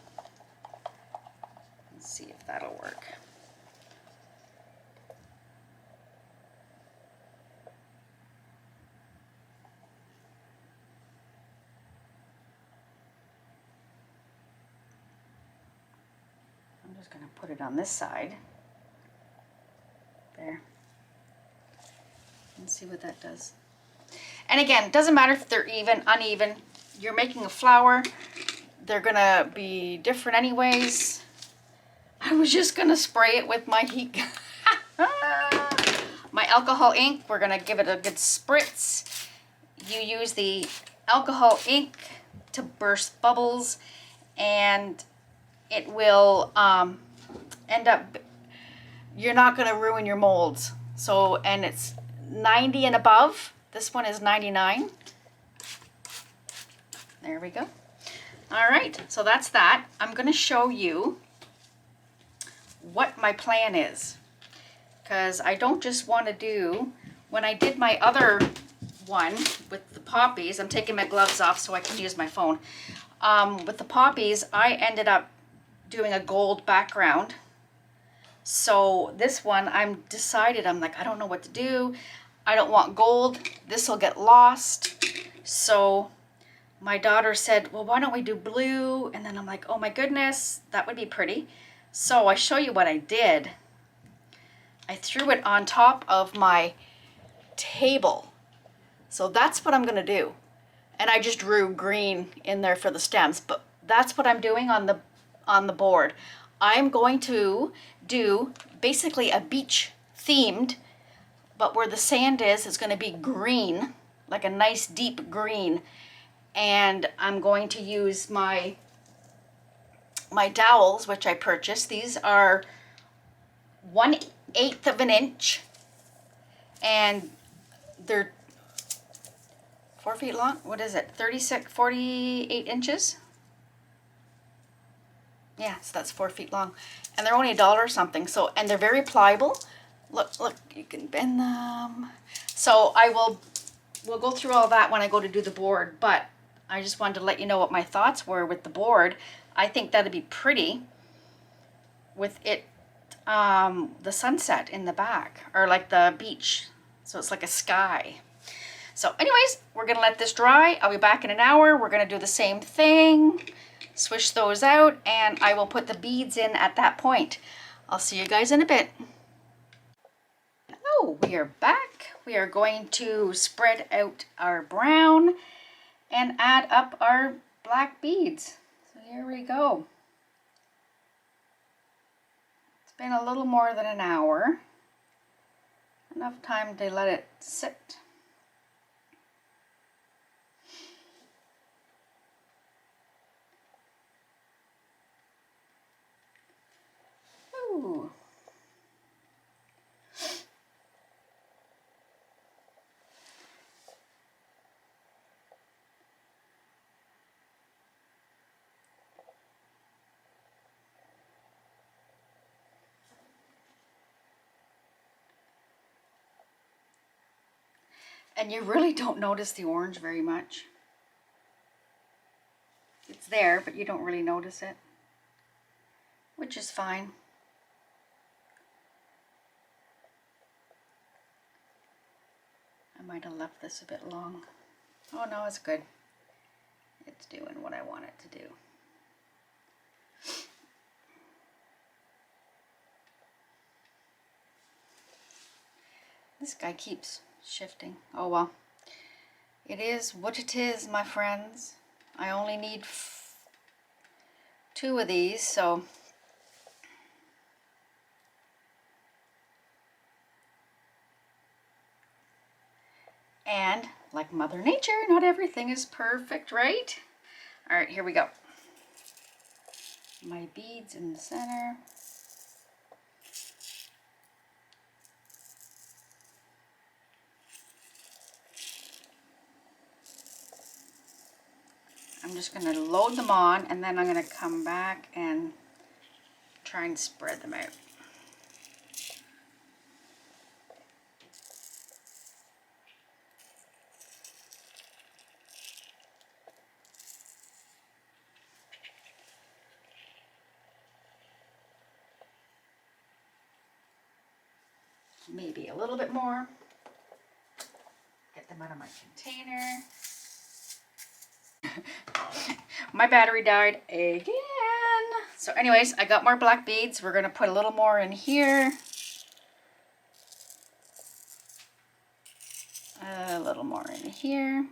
see if that'll work. I'm just going to put it on this side. There. And see what that does. And again, it doesn't matter if they're even, uneven. You're making a flower. They're going to be different anyways. I was just going to spray it with my heat my alcohol ink. We're going to give it a good spritz. You use the alcohol ink to burst bubbles, and it will end up, you're not going to ruin your molds. So, and it's 90 and above. This one is 99. There we go. All right, so that's that. I'm going to show you what my plan is, because I don't just want to do, when I did my other one with the poppies, I'm taking my gloves off so I can use my phone. With the poppies, I ended up doing a gold background. So this one, I'm like, I don't know what to do. I don't want gold. This will get lost. So my daughter said, well, why don't we do blue? And then I'm like, oh my goodness, that would be pretty. So I show you what I did. I threw it on top of my table. So that's what I'm going to do. And I just drew green in there for the stems, but that's what I'm doing on the board. I'm going to do basically a beach themed, but where the sand is going to be green, like a nice deep green. And I'm going to use my dowels, which I purchased. These are 1/8 of an inch, and they're 4 feet long. What is it? 48 inches? Yeah, so that's 4 feet long. And they're only $1 something. So, and they're very pliable. Look, you can bend them. So we'll go through all that when I go to do the board, but I just wanted to let you know what my thoughts were with the board. I think that'd be pretty with it, the sunset in the back, or like the beach. So it's like a sky. So anyways, we're gonna let this dry. I'll be back in an hour. We're gonna do the same thing, swish those out, and I will put the beads in at that point. I'll see you guys in a bit. Oh, we are back. We are going to spread out our brown and add up our black beads. So here we go. It's been a little more than an hour. Enough time to let it sit. Ooh. And you really don't notice the orange very much. It's there, but you don't really notice it, which is fine. I might have left this a bit long. Oh no, it's good. It's doing what I want it to do. This guy keeps shifting. Oh well. It is what it is, my friends. I only need 2 of these, so and like Mother Nature, not everything is perfect, right? All right, here we go. My beads in the center. I'm just going to load them on, and then I'm going to come back and try and spread them out. Maybe a little bit more. Get them out of my container. My battery died again. So anyways, I got more black beads. We're going to put a little more in here. A little more in here.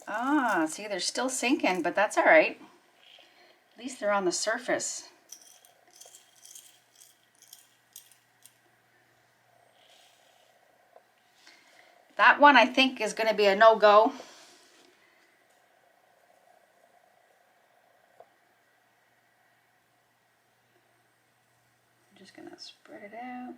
Ah, see, they're still sinking, but that's all right. At least they're on the surface. That one I think is going to be a no-go. I'm just going to spread it out.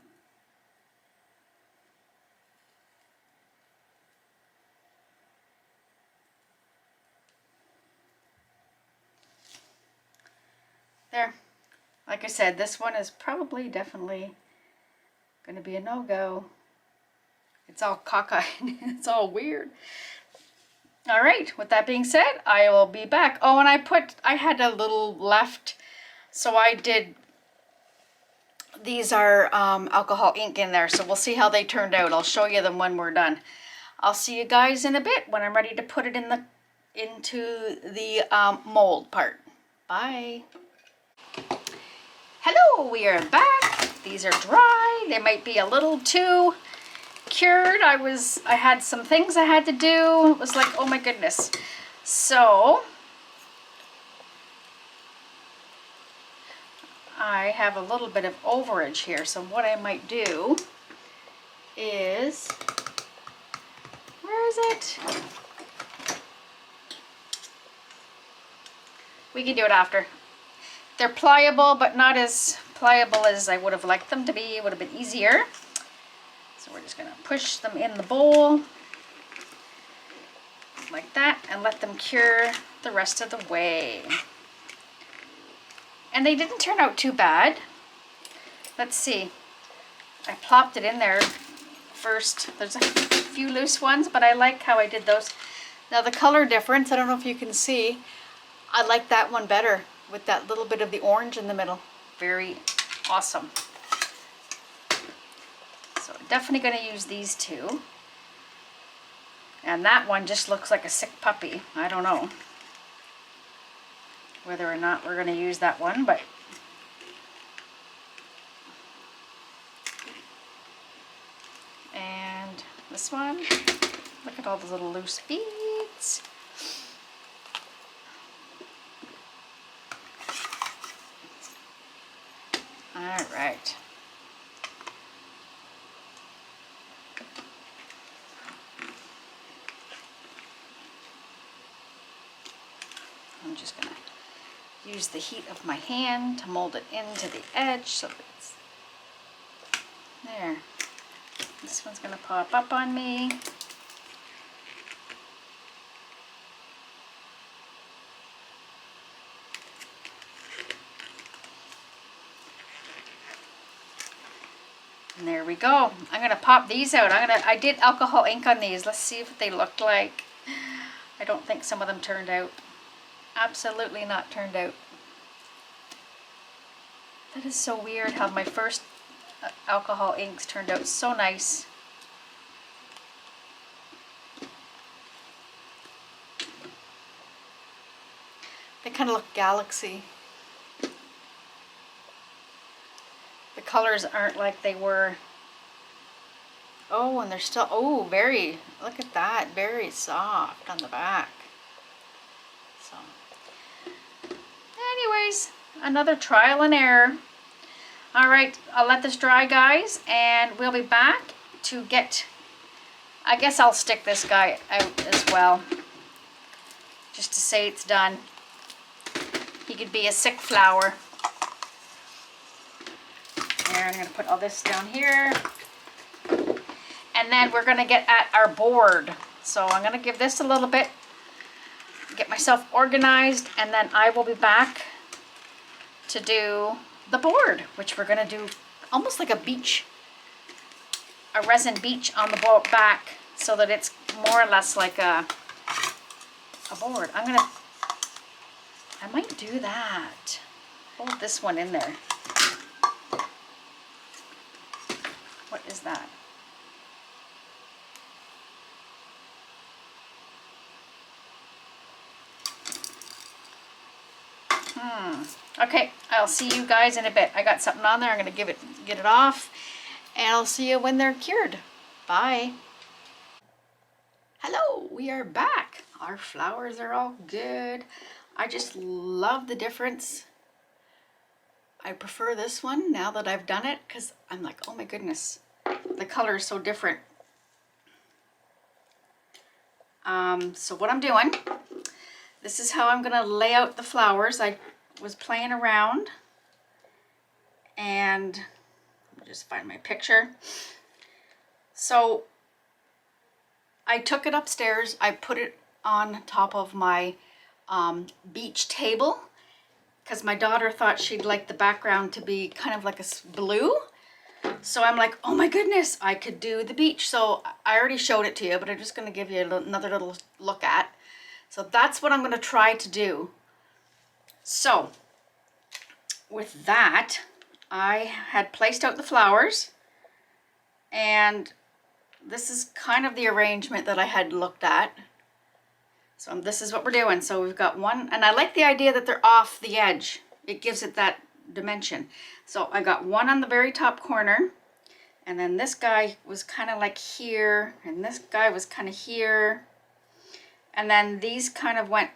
There. Like I said, this one is probably definitely going to be a no-go. It's all cockeyed. It's all weird. All right, with that being said, I will be back. Oh, and I had a little left, so I did, these are alcohol ink in there, so we'll see how they turned out. I'll show you them when we're done. I'll see you guys in a bit when I'm ready to put it into the mold part. Bye. Hello, we are back. These are dry. They might be a little too cured. I had some things I had to do. It was like, oh my goodness. So I have a little bit of overage here. So what I might do is, where is it? We can do it after. They're pliable, but not as pliable as I would have liked them to be. It would have been easier. So we're just going to push them in the bowl like that and let them cure the rest of the way. And they didn't turn out too bad. Let's see. I plopped it in there first. There's a few loose ones, but I like how I did those. Now the color difference, I don't know if you can see. I like that one better with that little bit of the orange in the middle. Very awesome. So definitely going to use these two. And that one just looks like a sick puppy. I don't know whether or not we're going to use that one, but and this one, look at all the little loose beads. All right. I'm just going to use the heat of my hand to mold it into the edge so it's there. This one's going to pop up on me. And there we go. I'm going to pop these out. I did alcohol ink on these. Let's see what they look like. I don't think some of them turned out. Absolutely not turned out. That is so weird how my first alcohol inks turned out so nice. They kind of look galaxy. The colors aren't like they were. Oh, and they're still, oh, very, look at that, very soft on the back. So, anyways, another trial and error. All right, I'll let this dry, guys, and we'll be back to get I guess I'll stick this guy out as well, just to say it's done. He could be a sick flower. And I'm going to put all this down here. And then we're going to get at our board. So I'm going to give this a little bit, get myself organized, and then I will be back to do the board, which we're going to do almost like a beach, a resin beach on the board back, so that it's more or less like a board. I might do that. Hold this one in there. What is that? Okay, I'll see you guys in a bit. I got something on there. I'm going to get it off, and I'll see you when they're cured. Bye. Hello, we are back. Our flowers are all good. I just love the difference. I prefer this one now that I've done it, because I'm like, oh my goodness, the color is so different. So what I'm doing, this is how I'm going to lay out the flowers. I was playing around, and let me just find my picture. So I took it upstairs. I put it on top of my beach table, because my daughter thought she'd like the background to be kind of like a blue. So I'm like, oh my goodness, I could do the beach. So I already showed it to you, but I'm just going to give you another little look at. So that's what I'm going to try to do. So with that, I had placed out the flowers, and this is kind of the arrangement that I had looked at. So this is what we're doing. So we've got one, and I like the idea that they're off the edge. It gives it that dimension. So I got one on the very top corner, and then this guy was kind of like here, and this guy was kind of here, and then these kind of went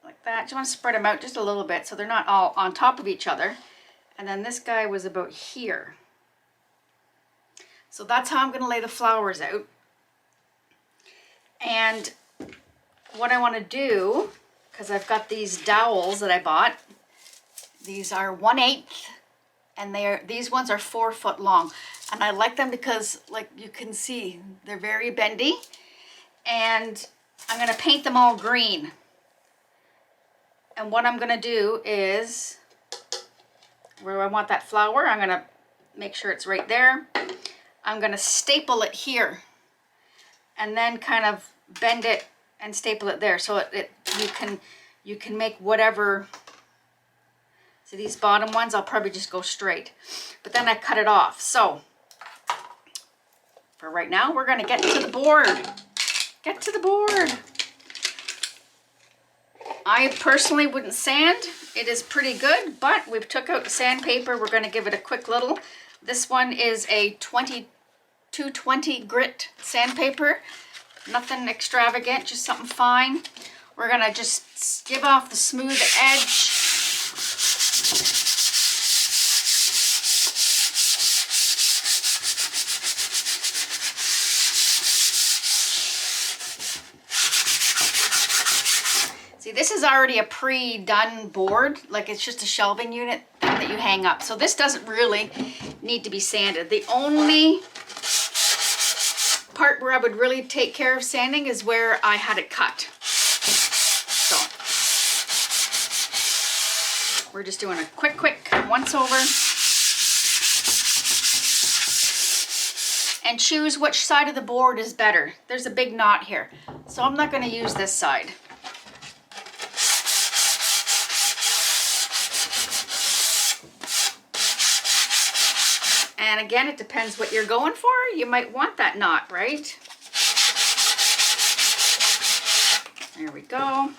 like that. Just want to spread them out just a little bit so they're not all on top of each other. And then this guy was about here. So that's how I'm going to lay the flowers out. And what I want to do, because I've got these dowels that I bought, these are 1/8, and these ones are 4 foot long, and I like them because, like you can see, they're very bendy. And I'm going to paint them all green. And what I'm going to do is, where I want that flower, I'm going to make sure it's right there. I'm going to staple it here, and then kind of bend it and staple it there, so you can make whatever. So these bottom ones, I'll probably just go straight, but then I cut it off. So for right now, we're going to get to the board. Get to the board. I personally wouldn't sand. It is pretty good, but we've took out the sandpaper. We're going to give it a quick little. This one is a 220 grit sandpaper. Nothing extravagant, just something fine. We're going to just give off the smooth edge. See, this is already a pre-done board, like it's just a shelving unit that you hang up. So this doesn't really need to be sanded. The only part where I would really take care of sanding is where I had it cut. So we're just doing a quick once over. And choose which side of the board is better. There's a big knot here, so I'm not going to use this side. And again, it depends what you're going for. You might want that knot, right? There we go.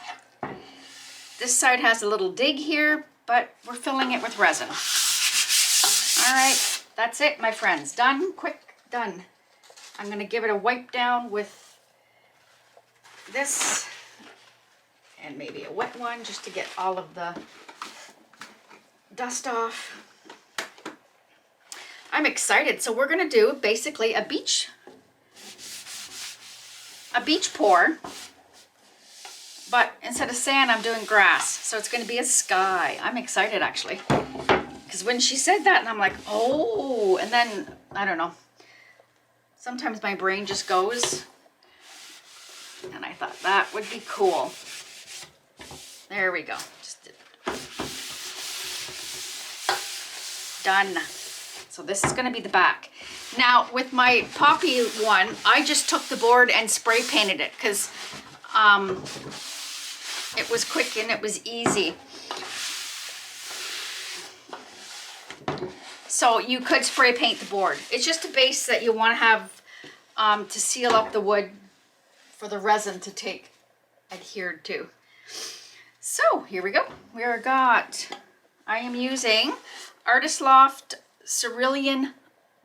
This side has a little dig here, but we're filling it with resin. All right, that's it, my friends. Done, quick, done. I'm gonna give it a wipe down with this and maybe a wet one just to get all of the dust off. I'm excited. So we're gonna do basically a beach a beach pour, but instead of sand, I'm doing grass. So it's going to be a sky. I'm excited, actually. Because when she said that, and I'm like, oh, and then, I don't know. Sometimes my brain just goes. And I thought that would be cool. There we go. Just did. Done. So this is going to be the back. Now, with my Poppy one, I just took the board and spray painted it because it was quick and it was easy. So you could spray paint the board. It's just a base that you want to have to seal up the wood for the resin to take adhered to. So here we go. I am using Artist Loft Cerulean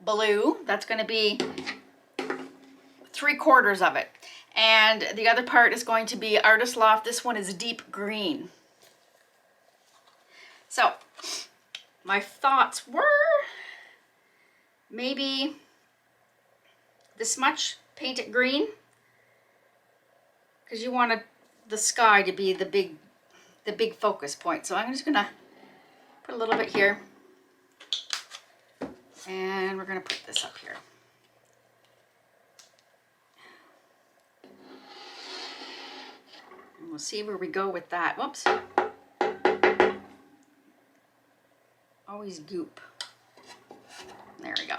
Blue. That's going to be 3/4 of it. And the other part is going to be Artist Loft. This one is deep green. So my thoughts were maybe this much, paint it green, because you wanted the sky to be the big focus point. So I'm just gonna put a little bit here, and we're gonna put this up here. And we'll see where we go with that. Whoops. Always goop. There we go.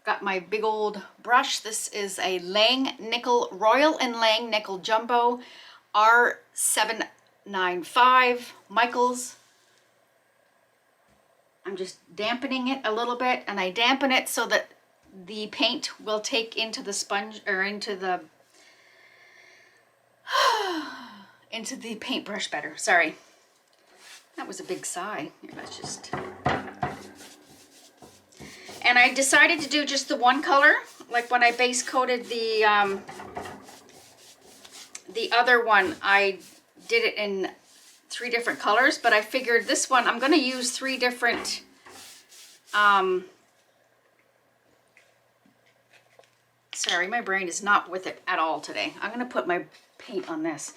Got my big old brush. This is a Lang Nickel, Royal & Lang Nickel Jumbo R795 Michaels. I'm just dampening it a little bit, and I dampen it so that the paint will take into the sponge, or into the paintbrush better. Sorry. That was a big sigh. Here, let's just... And I decided to do just the one color, like when I base coated the other one, I did it in 3 different colors, but I figured this one, I'm gonna use 3 different, sorry, my brain is not with it at all today. I'm gonna put my paint on this.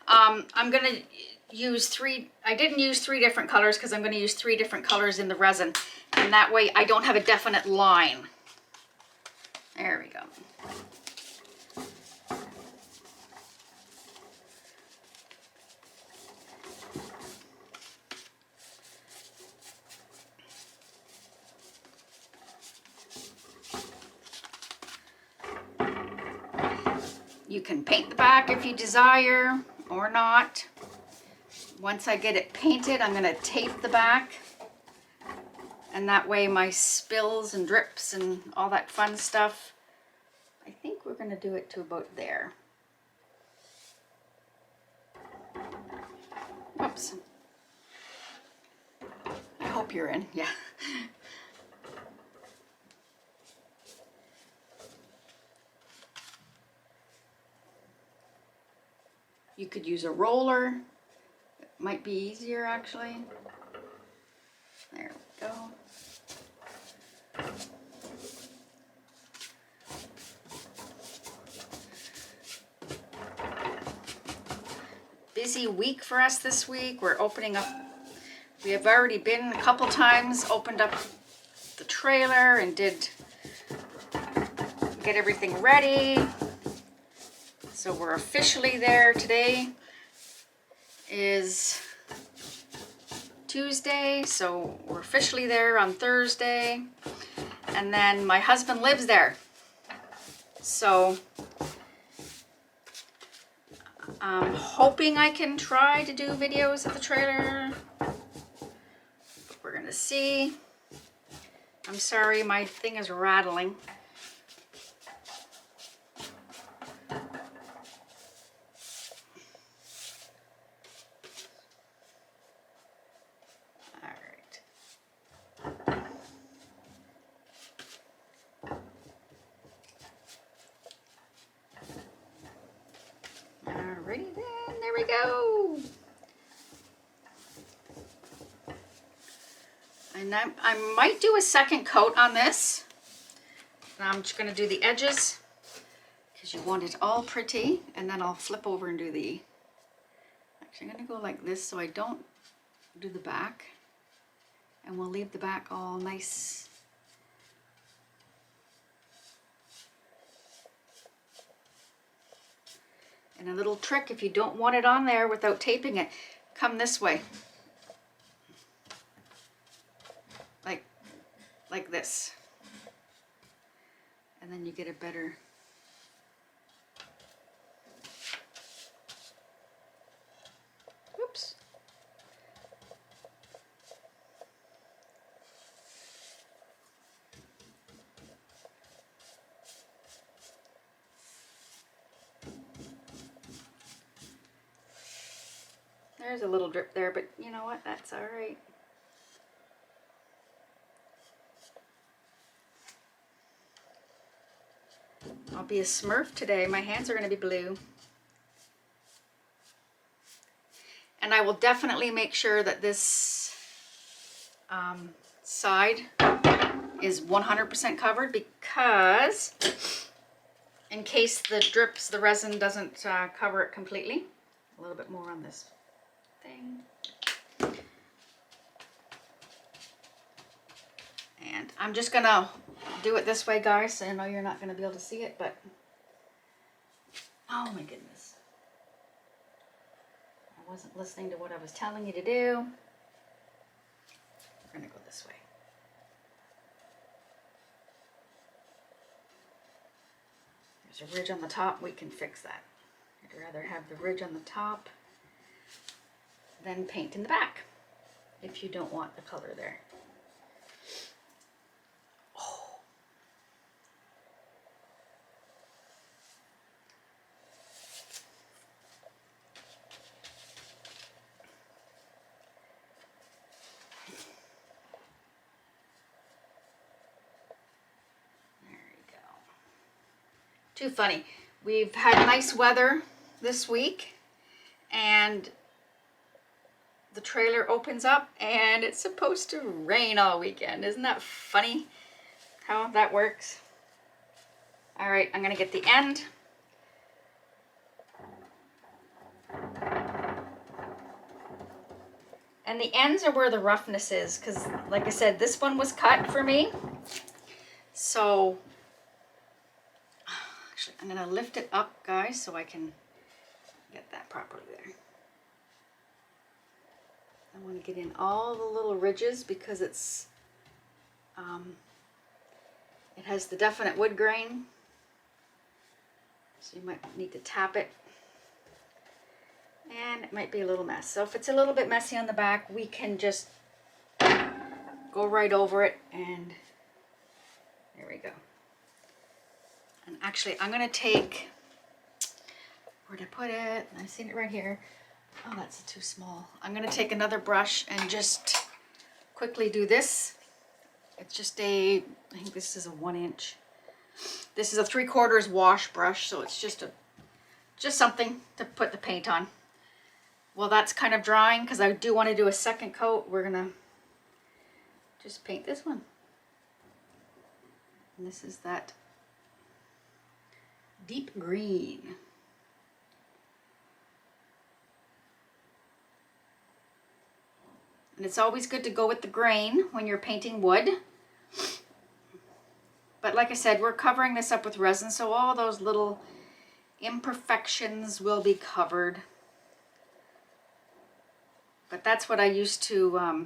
I'm gonna use 3, I didn't use 3 different colors because I'm gonna use 3 different colors in the resin. And that way I don't have a definite line. There we go. You can paint the back if you desire or not. Once I get it painted, I'm going to tape the back. And that way my spills and drips and all that fun stuff, I think we're going to do it to about there. Whoops. I hope you're in. Yeah. You could use a roller. It might be easier, actually. There we go. Busy week for us this week. We're opening up. We have already been a couple times, opened up the trailer and did get everything ready. So we're officially there. Today is Tuesday, so we're officially there on Thursday. And then my husband lives there. So I'm hoping I can try to do videos at the trailer. We're gonna see. I'm sorry, my thing is rattling. Alrighty then, there we go. And I might do a second coat on this. I'm just going to do the edges because you want it all pretty. And then I'll flip over and do the, actually I'm going to go like this so I don't do the back, and we'll leave the back all nice. And a little trick, if you don't want it on there without taping it, come this way. Like this. And then you get a better. Oops. There's a little drip there, but you know what? That's all right. I'll be a Smurf today. My hands are going to be blue. And I will definitely make sure that this side is 100% covered, because in case the drips, the resin doesn't cover it completely. A little bit more on this thing. And I'm just gonna do it this way, guys, so I know you're not gonna be able to see it, but oh my goodness. I wasn't listening to what I was telling you to do. We're gonna go this way. There's a ridge on the top, we can fix that. I'd rather have the ridge on the top than paint in the back, if you don't want the color there. Too funny. We've had nice weather this week, and the trailer opens up and it's supposed to rain all weekend. Isn't that funny how that works? All right, I'm gonna get the end. And the ends are where the roughness is, because like I said, this one was cut for me. So actually, I'm gonna lift it up, guys, so I can get that properly there. I want to get in all the little ridges because it's it has the definite wood grain, so you might need to tap it, and it might be a little mess. So if it's a little bit messy on the back, we can just go right over it, and there we go. And actually, I'm gonna take, where'd I put it? I've seen it right here. Oh, that's too small. I'm gonna take another brush and just quickly do this. It's just I think this is a 1 inch. This is a 3/4 wash brush, so it's just something to put the paint on. Well, that's kind of drying because I do want to do a second coat. We're gonna just paint this one. And this is that deep green. And it's always good to go with the grain when you're painting wood. But like I said, we're covering this up with resin, so all those little imperfections will be covered. But that's what I used to, I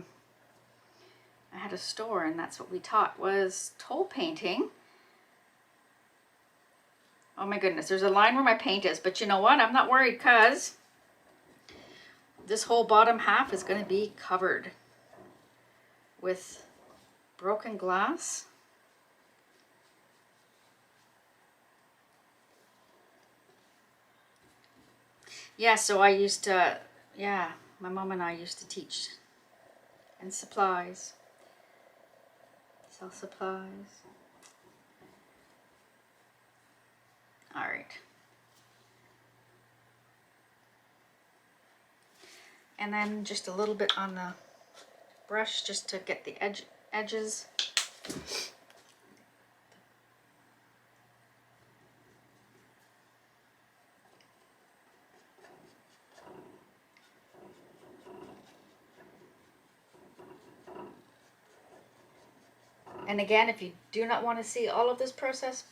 had a store, and that's what we taught, was toll painting. Oh my goodness, there's a line where my paint is, but you know what? I'm not worried, because this whole bottom half is going to be covered with broken glass. Yeah, so I used to, yeah, my mom and I used to teach in supplies, sell supplies. All right. And then just a little bit on the brush just to get the edges. And again, if you do not want to see all of this process,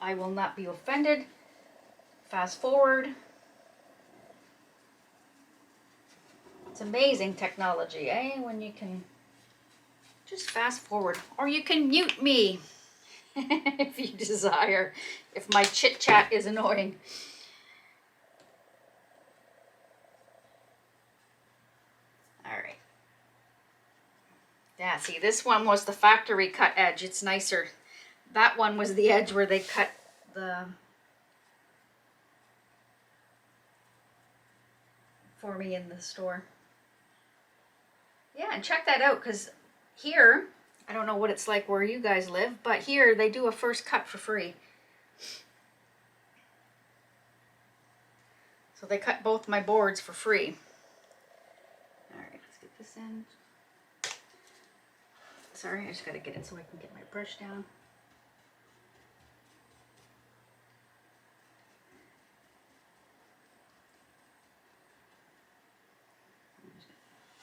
I will not be offended. Fast forward. It's amazing technology, eh? When you can just fast forward. Or you can mute me if you desire, if my chit chat is annoying. All right. Yeah, see, this one was the factory cut edge. It's nicer. That one was the edge where they cut the for me in the store. Yeah, and check that out, because here, I don't know what it's like where you guys live, but here they do a first cut for free. So they cut both my boards for free. All right, let's get this in. Sorry, I just got to get it so I can get my brush down.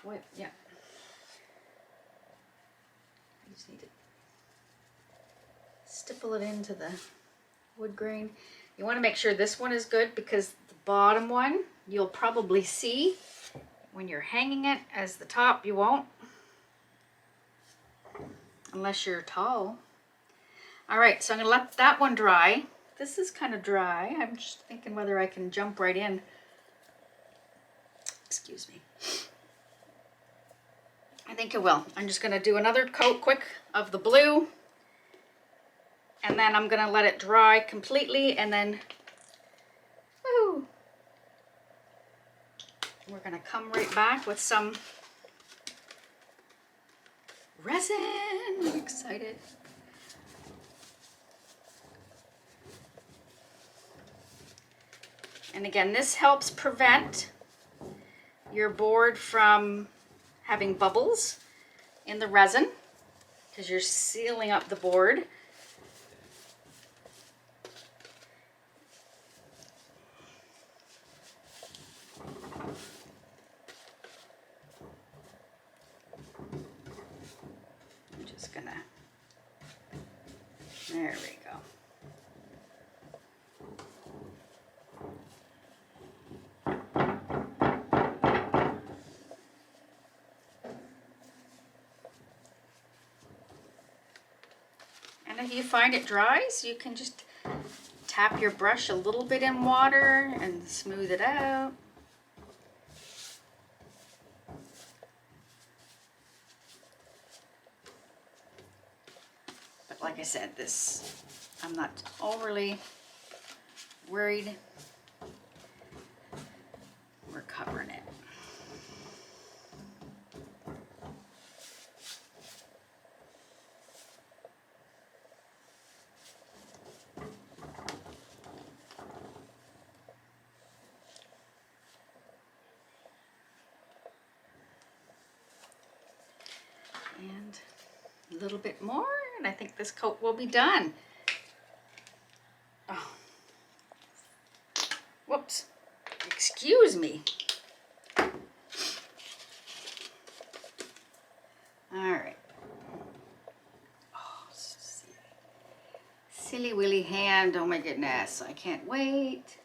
Wipe, yeah. I just need to stipple it into the wood grain. You want to make sure this one is good, because the bottom one you'll probably see when you're hanging it as the top. You won't, unless you're tall. All right, so I'm gonna let that one dry. This is kind of dry. I'm just thinking whether I can jump right in. Excuse me. I think it will. I'm just gonna do another coat quick of the blue, and then I'm gonna let it dry completely, and then, woo, we're gonna come right back with some resin. I'm excited. And again, this helps prevent your board from having bubbles in the resin, because you're sealing up the board. I'm just gonna, there we go. And if you find it dries, you can just tap your brush a little bit in water and smooth it out. But like I said, this, I'm not overly worried. We're covering it. And a little bit more, and I think this coat will be done. Oh. Whoops. Excuse me. All right. Oh, silly willy hand. Oh my goodness. I can't wait.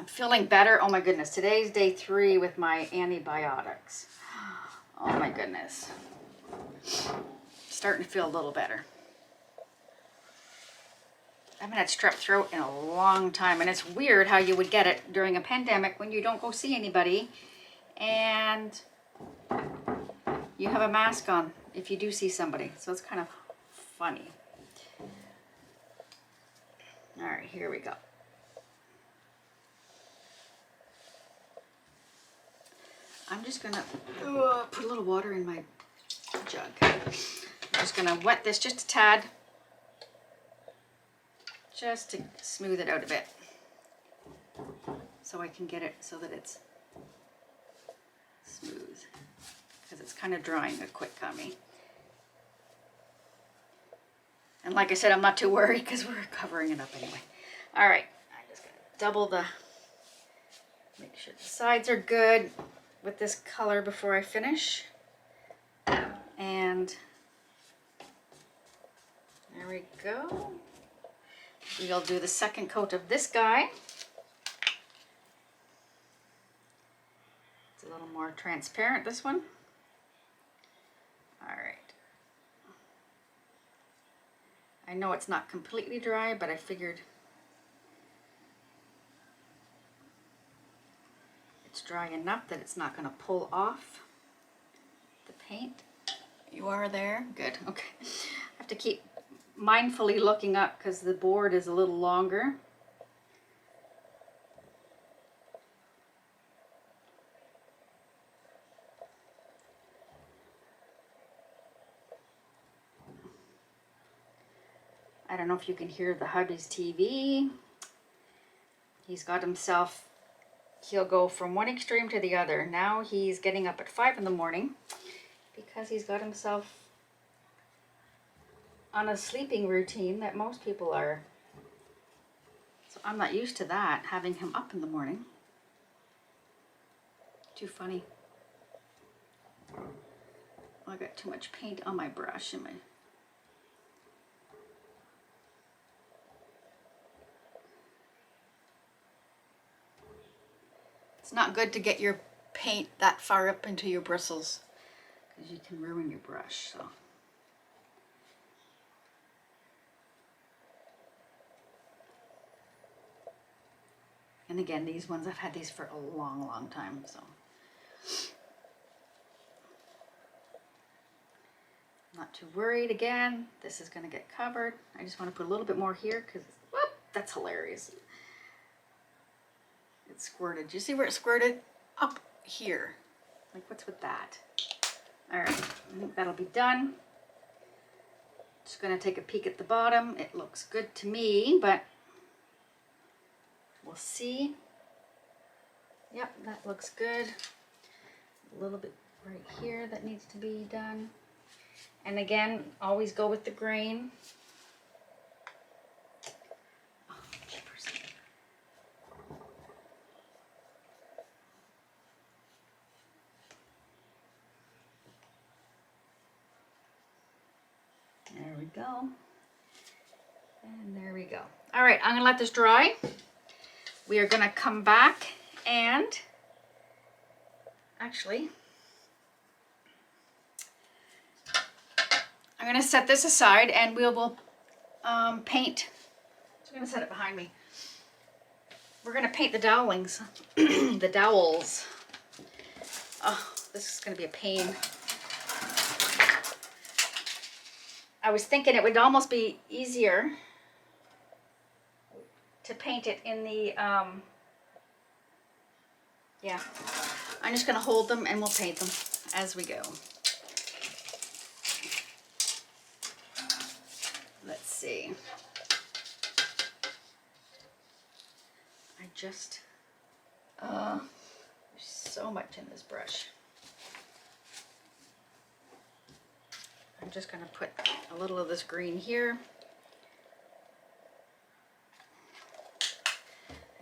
Feeling better. Oh my goodness, today's day 3 with my antibiotics. Oh my goodness, starting to feel a little better. I haven't had strep throat in a long time, and it's weird how you would get it during a pandemic when you don't go see anybody and you have a mask on if you do see somebody, so it's kind of funny. All right, here we go. I'm just gonna put a little water in my jug. I'm just gonna wet this just a tad, just to smooth it out a bit, so I can get it so that it's smooth, because it's kind of drying a quick on me. And like I said, I'm not too worried because we're covering it up anyway. All right, I'm just gonna double the, make sure the sides are good with this color before I finish. And there we go. We'll do the second coat of this guy. It's a little more transparent, this one. All right. I know it's not completely dry, but I figured it's dry enough that it's not going to pull off the paint. You are there? Good. Okay. I have to keep mindfully looking up because the board is a little longer. I don't know if you can hear the hubby's TV. He's got himself, he'll go from one extreme to the other. Now he's getting up at 5 in the morning because he's got himself on a sleeping routine that most people are. So I'm not used to that, having him up in the morning. Too funny. I got too much paint on my brush and my. It's not good to get your paint that far up into your bristles because you can ruin your brush. So. And again, these ones, I've had these for a long, long time, so. Not too worried again. This is gonna get covered. I just wanna put a little bit more here because, whoop, that's hilarious. It squirted. Do you see where it squirted? Up here. Like, what's with that? All right, I think that'll be done. Just gonna take a peek at the bottom. It looks good to me, but we'll see. Yep, that looks good. A little bit right here that needs to be done. And again, always go with the grain. Oh, jeepers. There we go. And there we go. All right, I'm gonna let this dry. We are gonna come back and actually, I'm gonna set this aside and we will paint. So I'm gonna set it behind me. We're gonna paint the dowelings, the dowels. Oh, this is gonna be a pain. I was thinking it would almost be easier to paint it in the, yeah. I'm just gonna hold them and we'll paint them as we go. Let's see. There's so much in this brush. I'm just gonna put a little of this green here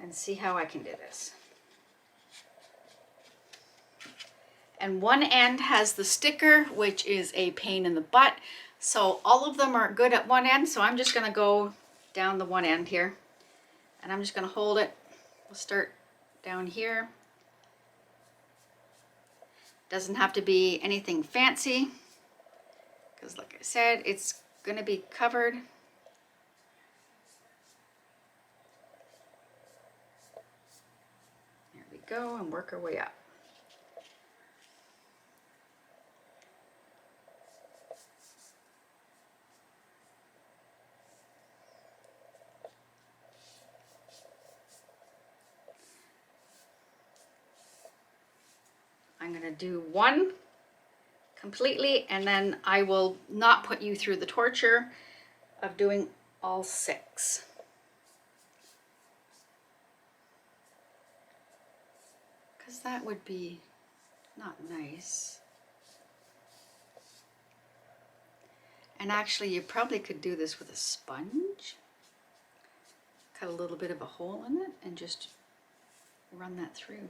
and see how I can do this. And one end has the sticker, which is a pain in the butt. So all of them are good at one end. So I'm just gonna go down the one end here and I'm just gonna hold it. We'll start down here. Doesn't have to be anything fancy because like I said, it's gonna be covered. There we go, and work our way up. I'm gonna do one completely and then I will not put you through the torture of doing all 6. Because that would be not nice. And actually, you probably could do this with a sponge. Cut a little bit of a hole in it and just run that through.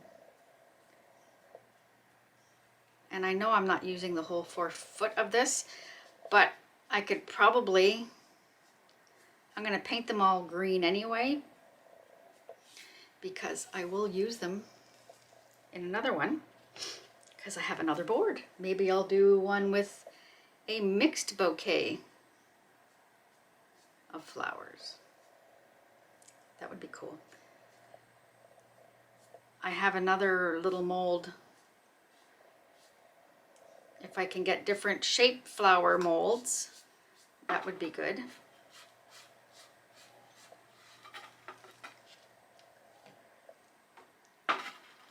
And I know I'm not using the whole 4 foot of this, but I could probably, I'm going to paint them all green anyway, because I will use them in another one, because I have another board. Maybe I'll do one with a mixed bouquet of flowers. That would be cool. I have another little mold. If I can get different shaped flower molds, that would be good.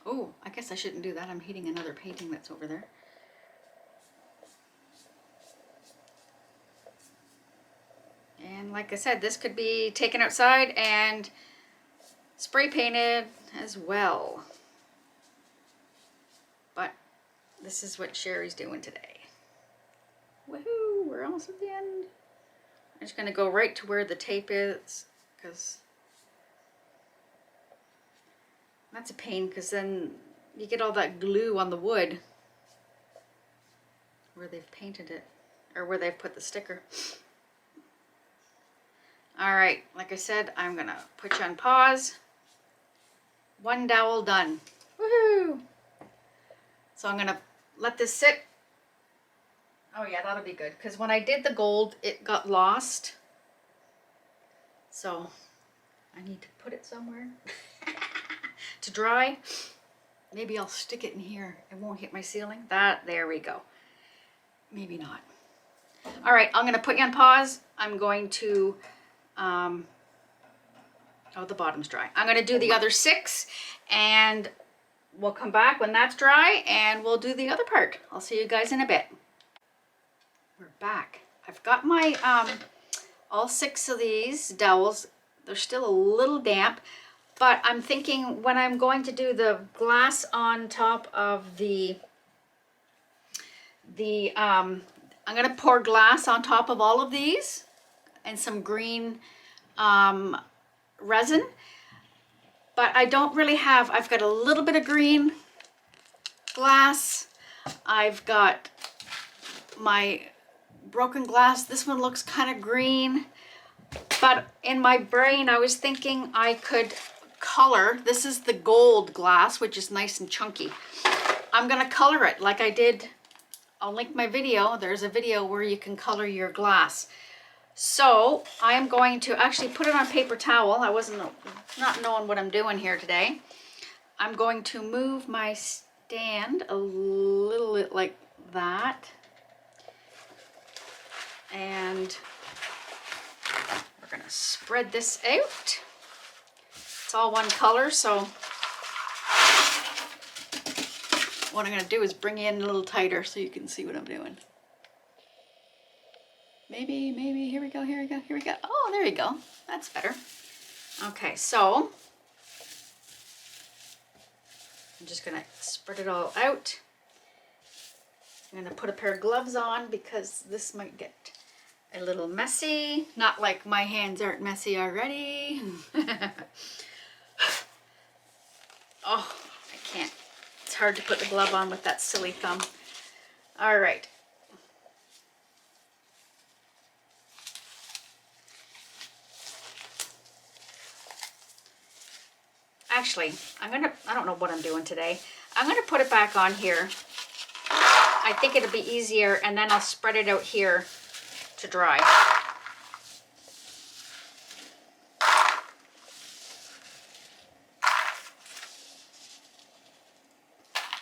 Oh, I guess I shouldn't do that. I'm heating another painting that's over there. And like I said, this could be taken outside and spray painted as well. But this is what Sherry's doing today. Woohoo, we're almost at the end. I'm just gonna go right to where the tape is, because that's a pain, because then you get all that glue on the wood where they've painted it, or where they've put the sticker. All right, like I said, I'm gonna put you on pause. 1 dowel done. Woohoo! So I'm gonna let this sit. Oh yeah, that'll be good, because when I did the gold, it got lost. So I need to put it somewhere to dry. Maybe I'll stick it in here. It won't hit my ceiling. There we go. Maybe not. All right, I'm gonna put you on pause. I'm going to, oh, the bottom's dry. I'm gonna do the other 6, and we'll come back when that's dry and we'll do the other part. I'll see you guys in a bit. We're back. I've got my, all 6 of these dowels. They're still a little damp, but I'm thinking when I'm going to do the glass on top of I'm gonna pour glass on top of all of these and some green resin, but I don't really have, I've got a little bit of green glass. I've got my broken glass. This one looks kind of green, but in my brain I was thinking I could color. This is the gold glass, which is nice and chunky. I'm gonna color it like I did. I'll link my video. There's a video where you can color your glass. So I'm going to actually put it on paper towel. I wasn't not knowing what I'm doing here today. I'm going to move my stand a little bit like that. And we're gonna spread this out. It's all one color, so what I'm gonna do is bring you in a little tighter so you can see what I'm doing. Maybe, here we go, here we go, here we go. Oh, there you go, that's better. Okay, so I'm just gonna spread it all out. I'm gonna put a pair of gloves on because this might get a little messy. Not like my hands aren't messy already. Oh, I can't. It's hard to put the glove on with that silly thumb. All right. Actually, I don't know what I'm doing today. I'm gonna put it back on here. I think it'll be easier, and then I'll spread it out here to dry.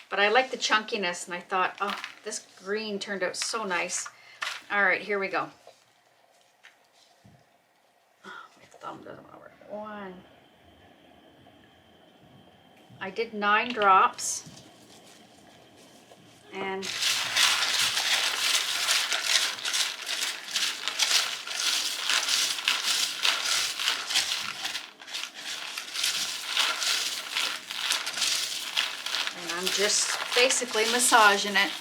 But I like the chunkiness, and I thought, oh, this green turned out so nice. All right, here we go. Oh, my thumb doesn't want to work. 1. I did 9 drops. And I'm just basically massaging it.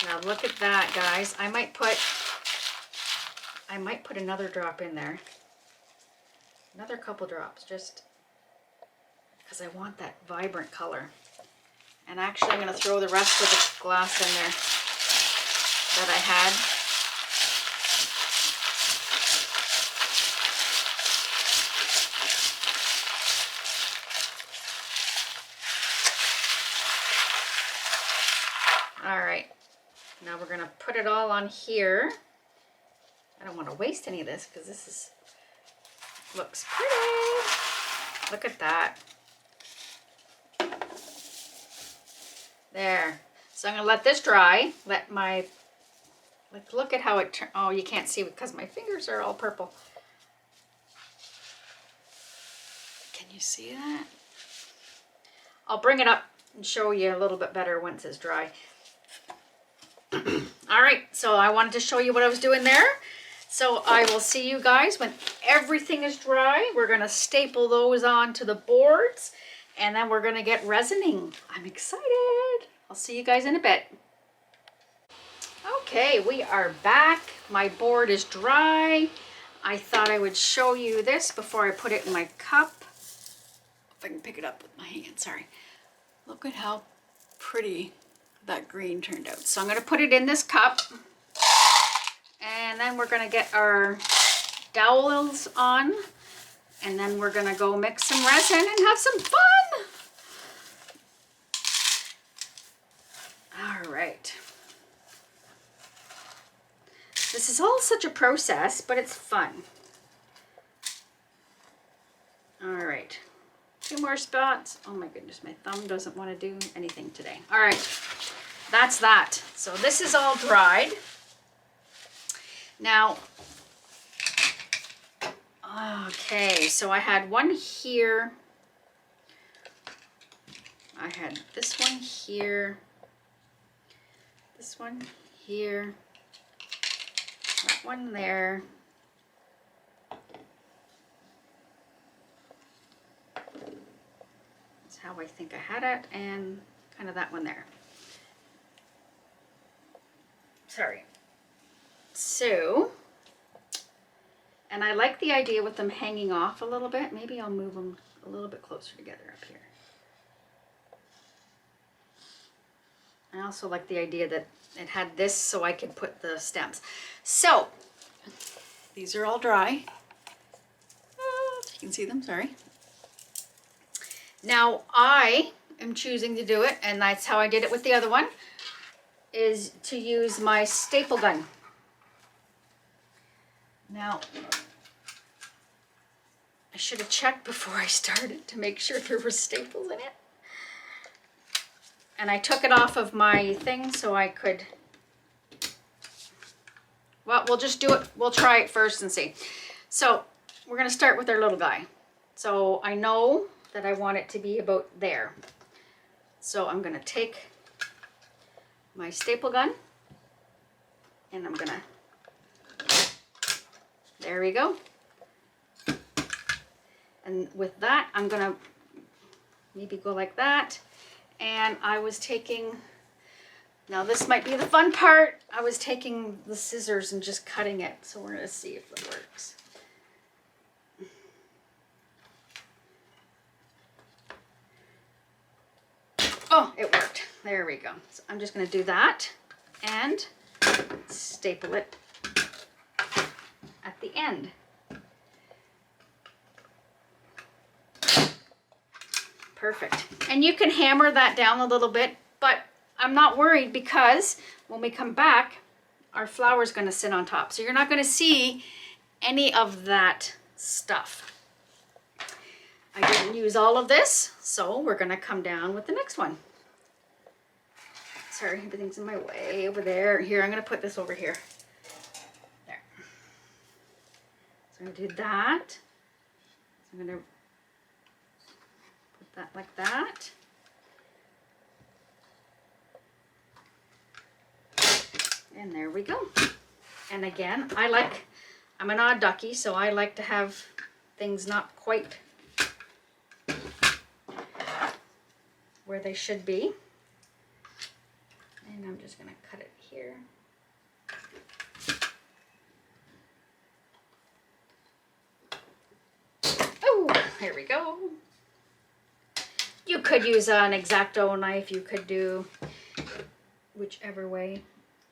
Now look at that, guys. I might put another drop in there. Another couple drops, just because I want that vibrant color. And actually I'm going to throw the rest of the glass in there that I had. All right, now we're going to put it all on here. I don't want to waste any of this because this looks pretty. Look at that. There. So I'm going to let this dry. Let my, look at how it turned. Oh, you can't see because my fingers are all purple. Can you see that? I'll bring it up and show you a little bit better once it's dry. All right, so I wanted to show you what I was doing there. So I will see you guys when everything is dry. We're going to staple those onto the boards, and then we're going to get resining. I'm excited. I'll see you guys in a bit. Okay, we are back. My board is dry. I thought I would show you this before I put it in my cup. If I can pick it up with my hand, sorry. Look at how pretty that green turned out. So I'm going to put it in this cup. And then we're going to get our dowels on, and then we're going to go mix some resin and have some fun. All right. This is all such a process, but it's fun. All right. 2 more spots. Oh my goodness, my thumb doesn't want to do anything today. All right, that's that. So this is all dried. Now, okay, so I had one here. I had this one here. This one here. That one there. That's how I think I had it, and kind of that one there. Sorry. So, and I like the idea with them hanging off a little bit. Maybe I'll move them a little bit closer together up here. I also like the idea that it had this so I could put the stems. So, these are all dry. If you can see them, sorry. Now, I am choosing to do it, and that's how I did it with the other one, is to use my staple gun. Now, I should have checked before I started to make sure there were staples in it. And I took it off of my thing so I could, well, we'll just do it. We'll try it first and see. So we're going to start with our little guy. So I know that I want it to be about there. So I'm going to take my staple gun and I'm going to, there we go. And with that, I'm going to maybe go like that. And I was taking, now this might be the fun part, I was taking the scissors and just cutting it. So we're going to see if it works. Oh, it worked. There we go. So I'm just going to do that and staple it at the end. Perfect. And you can hammer that down a little bit, but I'm not worried because when we come back, our flour is going to sit on top. So you're not going to see any of that stuff. I didn't use all of this, so we're going to come down with the next one. Sorry, everything's in my way over there. Here, I'm going to put this over here. There. So I'm going to do that. So I'm going to put that like that. And there we go. And again, I'm an odd ducky, so I like to have things not quite where they should be. And I'm I'm just going to cut it here. Oh, here we go. You could use an X-Acto knife. You could do whichever way.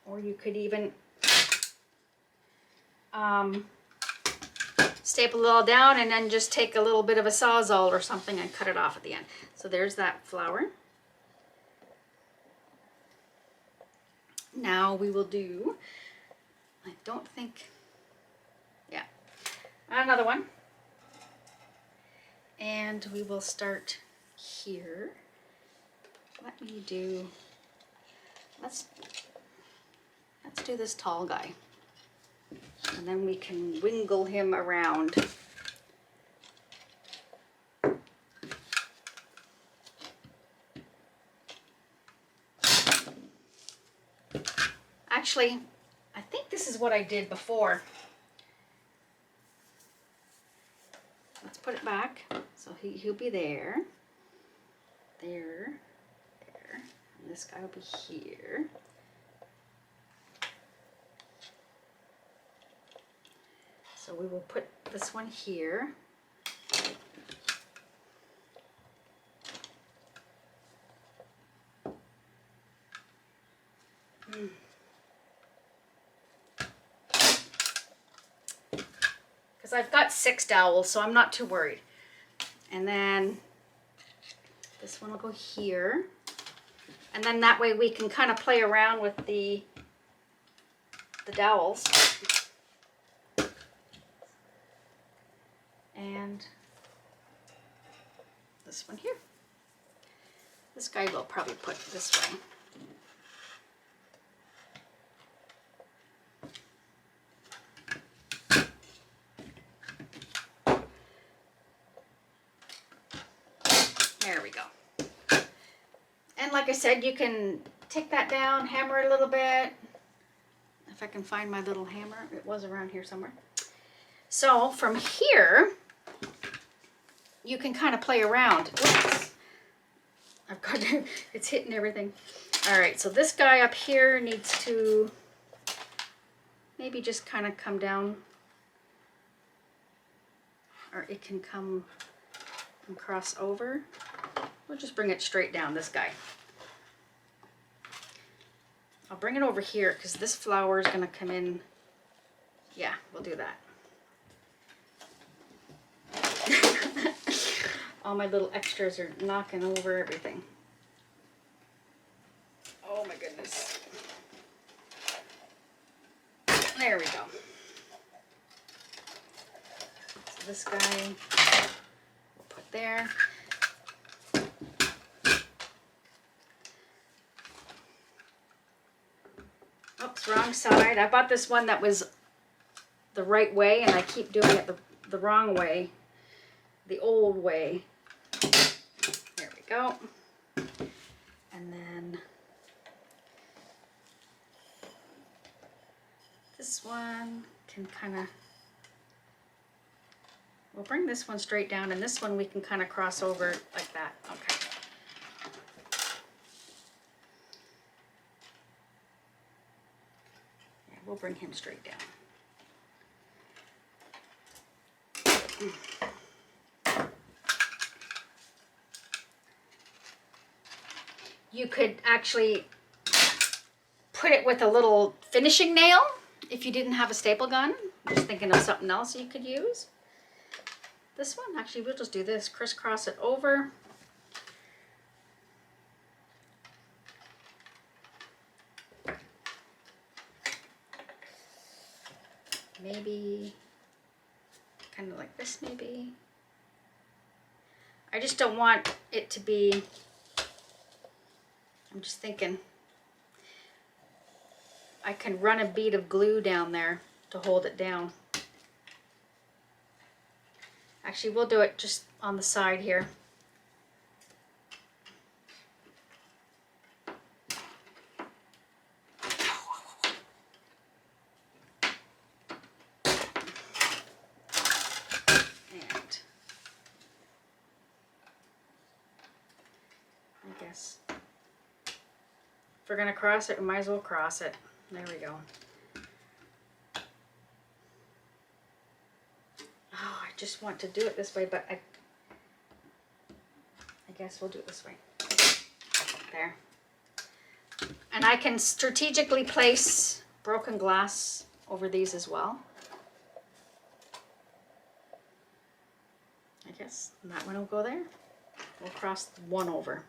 Or you could even staple it all down and then just take a little bit of a Sawzall or something and cut it off at the end. So there's that flower. Now we will do, I don't think, yeah, another one. And we will start here. Let me do, let's do this tall guy. And then we can wiggle him around. Actually, I think this is what I did before. Let's put it back. So he'll be there. There. There. And this guy will be here. So we will put this one here. Because I've got 6 dowels, so I'm not too worried. And then this one will go here. And then that way we can kind of play around with the dowels. And this one here. This guy will probably put this way. There we go. And like I said, you can take that down, hammer it a little bit. If I can find my little hammer, it was around here somewhere. So from here, you can kind of play around. Oops. I've got to, it's hitting everything. All right, so this guy up here needs to maybe just kind of come down, or it can come and cross over. We'll just bring it straight down, this guy. I'll bring it over here because this flower is going to come in. Yeah, we'll do that. All my little extras are knocking over everything. Oh my goodness. There we go. So this guy we'll put there. Oops, wrong side. I bought this one that was the right way and I keep doing it the wrong way, the old way. There we go. And then this one can kind of, we'll bring this one straight down and this one we can kind of cross over like that. Okay. Yeah, we'll bring him straight down. You could actually put it with a little finishing nail if you didn't have a staple gun. I'm just thinking of something else you could use. This one, actually, we'll just do this. Crisscross it over. Maybe kind of like this, maybe. I just don't want it to be, I'm just thinking, I can run a bead of glue down there to hold it down. Actually, we'll do it just on the side here. And I guess If we're gonna cross it, we might as well cross it. There we go. Oh, I just want to do it this way, but I guess we'll do it this way. There. And I can strategically place broken glass over these as well. I guess that one will go there. We'll cross one over.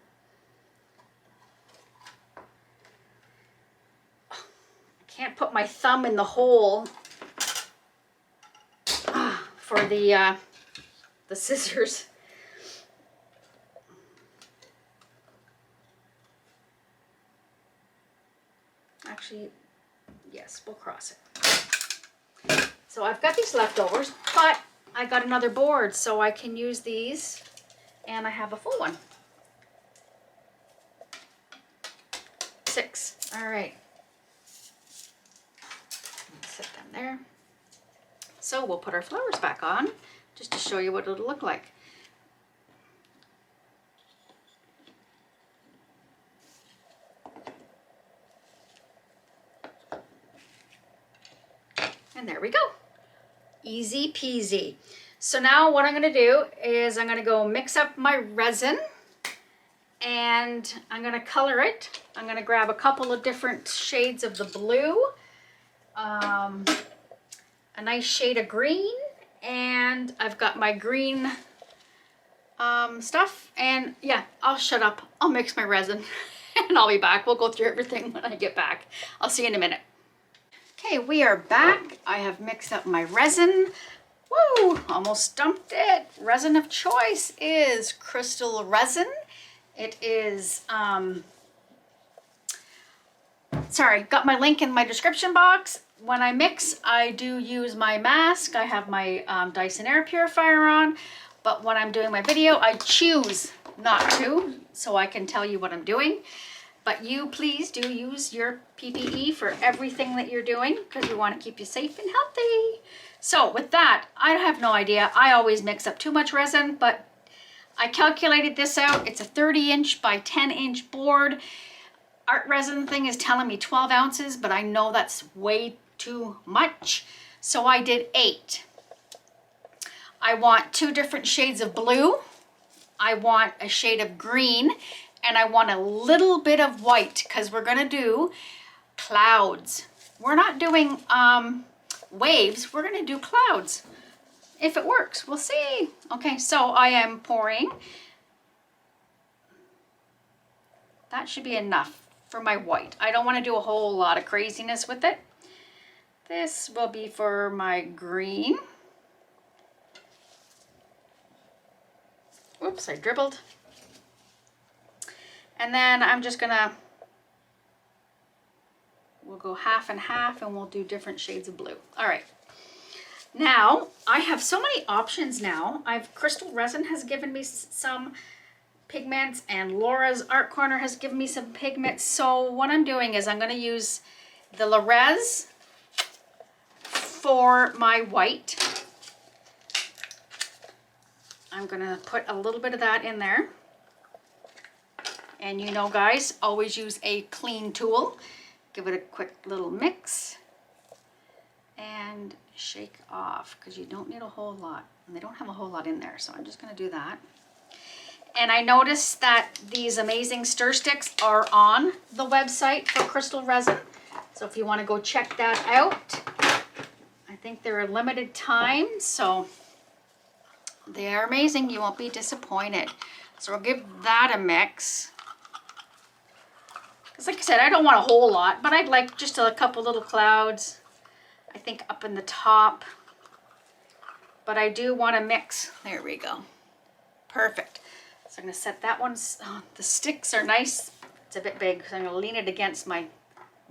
I can't put my thumb in the hole for the scissors. Actually, yes, we'll cross it. So I've got these leftovers, but I got another board, so I can use these, and I have a full one. 6. All right. Set them there. So we'll put our flowers back on, just to show you what it'll look like. And there we go. Easy peasy. So now what I'm going to do is I'm going to go mix up my resin and I'm going to color it. I'm going to grab a couple of different shades of the blue, a nice shade of green, and I've got my green stuff. And yeah, I'll shut up. I'll mix my resin and I'll be back. We'll go through everything when I get back. I'll see you in a minute. Okay, we are back. I have mixed up my resin. Woo, almost stumped it. Resin of choice is Krystal Resin. It is, sorry, got my link in my description box. When I mix, I do use my mask. I have my Dyson air purifier on, but when I'm doing my video, I choose not to, so I can tell you what I'm doing. But you please do use your PPE for everything that you're doing because we want to keep you safe and healthy. So with that, I have no idea. I always mix up too much resin, but I calculated this out. It's a 30-inch by 10-inch board. Art resin thing is telling me 12 ounces, but I know that's way too much. So I did 8. I want 2 different shades of blue. I want a shade of green. And I want a little bit of white because we're going to do clouds. We're not doing waves. We're going to do clouds. If it works, we'll see. Okay, so I am pouring. That should be enough for my white. I don't want to do a whole lot of craziness with it. This will be for my green. Whoops, I dribbled. And then I'm just gonna, we'll go half and half and we'll do different shades of blue. All right. Now, I have so many options now. Krystal Resin has given me some pigments and Laura's Art Corner has given me some pigments. So what I'm doing is I'm gonna use the Res for my white. I'm gonna put a little bit of that in there. And you know, guys, always use a clean tool. Give it a quick little mix and shake off because you don't need a whole lot. And they don't have a whole lot in there, so I'm just going to do that. And I noticed that these amazing stir sticks are on the website for Krystal Resin. So if you want to go check that out, I think they're a limited time, so they are amazing. You won't be disappointed. So we'll give that a mix. Because like I said, I don't want a whole lot, but I'd like just a couple little clouds, I think up in the top. But I do want to mix. There we go. Perfect. So I'm going to set that one. Oh, the sticks are nice. It's a bit big, so I'm going to lean it against my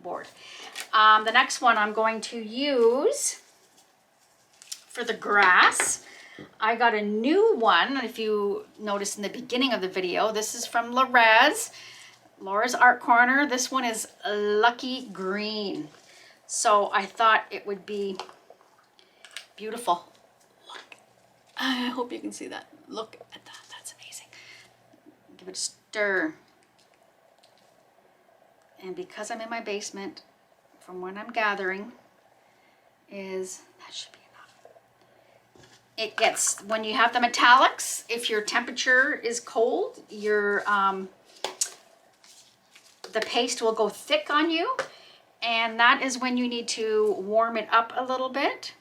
board. The next one I'm going to use for the grass. I got a new one. If you noticed in the beginning of the video, this is from Laura's Art Corner. This one is Lucky Green. So I thought it would be beautiful. Look. I hope you can see that. Look at that. That's amazing. Give it a stir. And because I'm in my basement, from what I'm gathering, is that should be enough. It gets, when you have the metallics, if your temperature is cold, your the paste will go thick on you, and that is when you need to warm it up a little bit.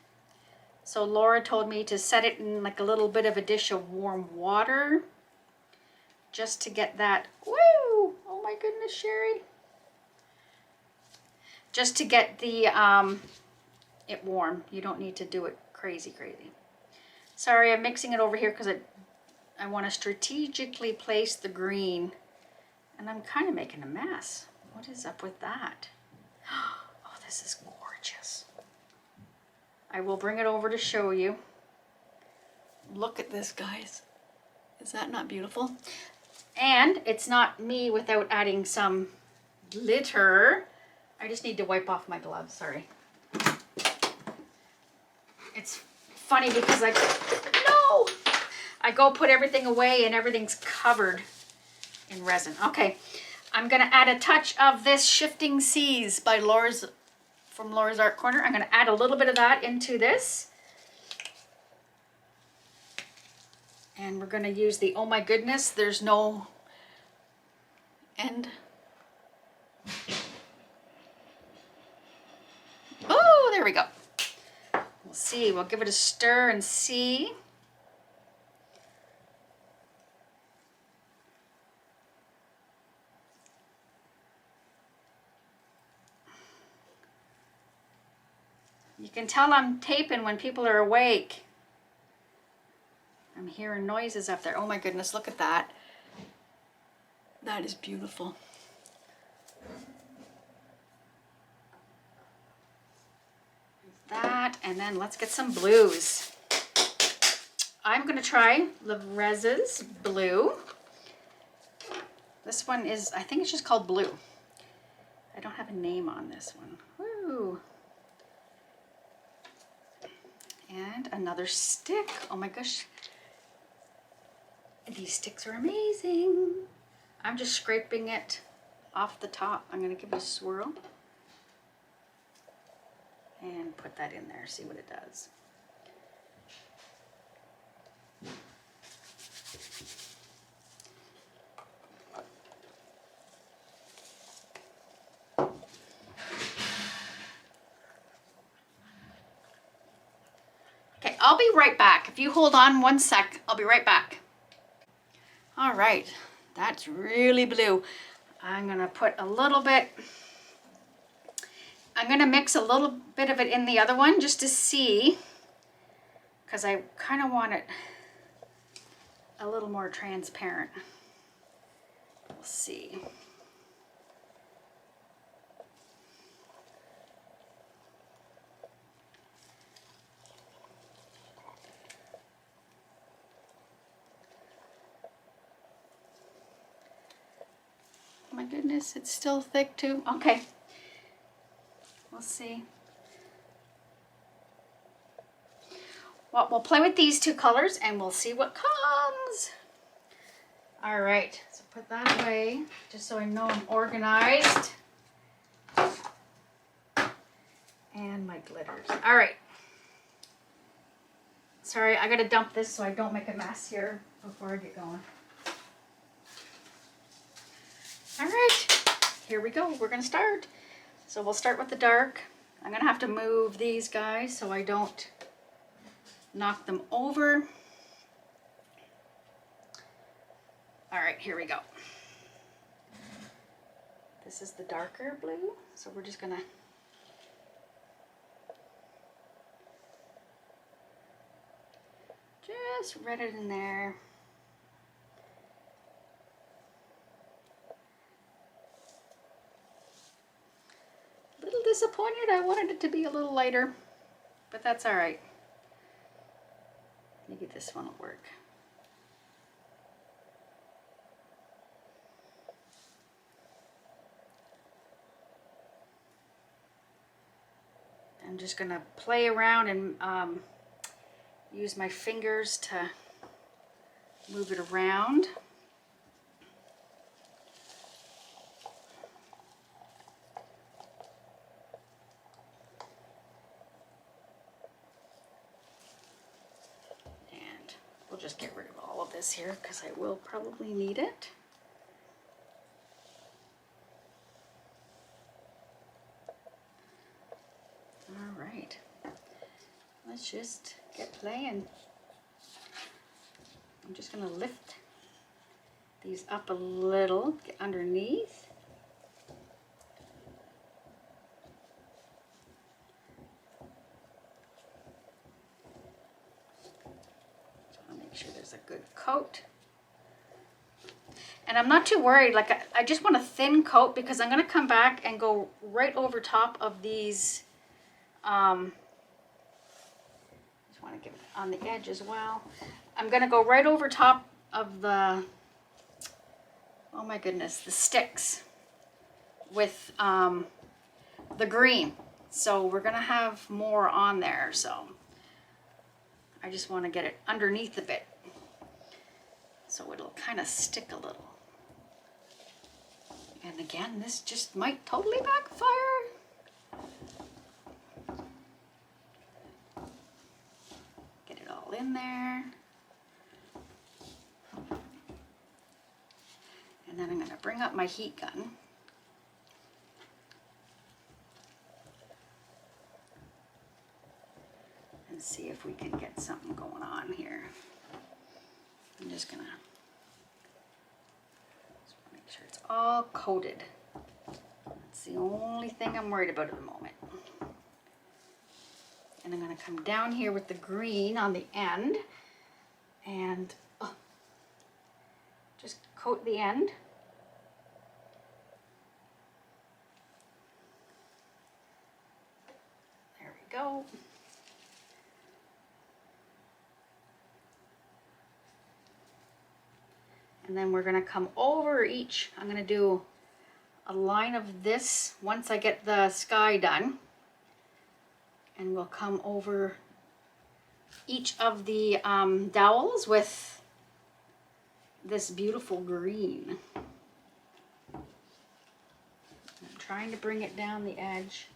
So Laura told me to set it in like a little bit of a dish of warm water just to get that, woo, oh my goodness, Sherry. Just to get the it warm. You don't need to do it crazy. Sorry, I'm mixing it over here because I want to strategically place the green, and I'm kind of making a mess. What is up with that? Oh, this is gorgeous. I will bring it over to show you. Look at this, guys. Is that not beautiful? And it's not me without adding some glitter. I just need to wipe off my gloves, sorry. It's funny because I go put everything away and everything's covered in resin. Okay, I'm gonna add a touch of this Shifting Seas by from Laura's Art Corner. I'm gonna add a little bit of that into this. And we're gonna use the, oh my goodness, there's no end. Oh, there we go. We'll see, we'll give it a stir and see. You can tell I'm taping when people are awake. I'm hearing noises up there. Oh my goodness, look at that. That is beautiful. That, and then let's get some blues. I'm gonna try the Resin's blue. This one is, I think it's just called blue. I don't have a name on this one. Woo. And another stick. Oh my gosh. These sticks are amazing. I'm just scraping it off the top. I'm gonna give it a swirl. And put that in there, see what it does. Okay, I'll be right back. If you hold on one sec, I'll be right back. All right, that's really blue. I'm gonna put a little bit, I'm gonna mix a little bit of it in the other one just to see, because I kind of want it a little more transparent. We'll see. Oh my goodness, it's still thick too. Okay. We'll see. Well, we'll play with these two colors and we'll see what comes. All right, so put that away just so I know I'm organized. And my glitters. All right. Sorry, I gotta dump this so I don't make a mess here before I get going. All right, here we go. We're gonna start. So we'll start with the dark. I'm gonna have to move these guys so I don't knock them over. All right, here we go. This is the darker blue, so we're just gonna just red it in there. Disappointed. I wanted it to be a little lighter, but that's all right. Maybe this one will work. I'm just gonna play around and use my fingers to move it around. just get rid of all of this here because I will probably need it. All right, let's just get playing. I'm just gonna lift these up a little, get underneath. Just wanna make sure there's a good coat. And I'm not too worried, like I just want a thin coat because I'm gonna come back and go right over top of these. Just want to give it on the edge as well. I'm gonna go right over top of the, oh my goodness, the sticks with the green. So we're gonna have more on there, so I just want to get it underneath a bit so it'll kind of stick a little. And again, this just might totally backfire. Get it all in there. And then I'm going to bring up my heat gun. And see if we can get something going on here. I'm just going to make sure it's all coated. That's the only thing I'm worried about at the moment. And I'm going to come down here with the green on the end and just coat the end. There we go. And then we're going to come over each. I'm going to do a line of this once I get the sky done. And we'll come over each of the dowels with this beautiful green. I'm trying to bring it down the edge.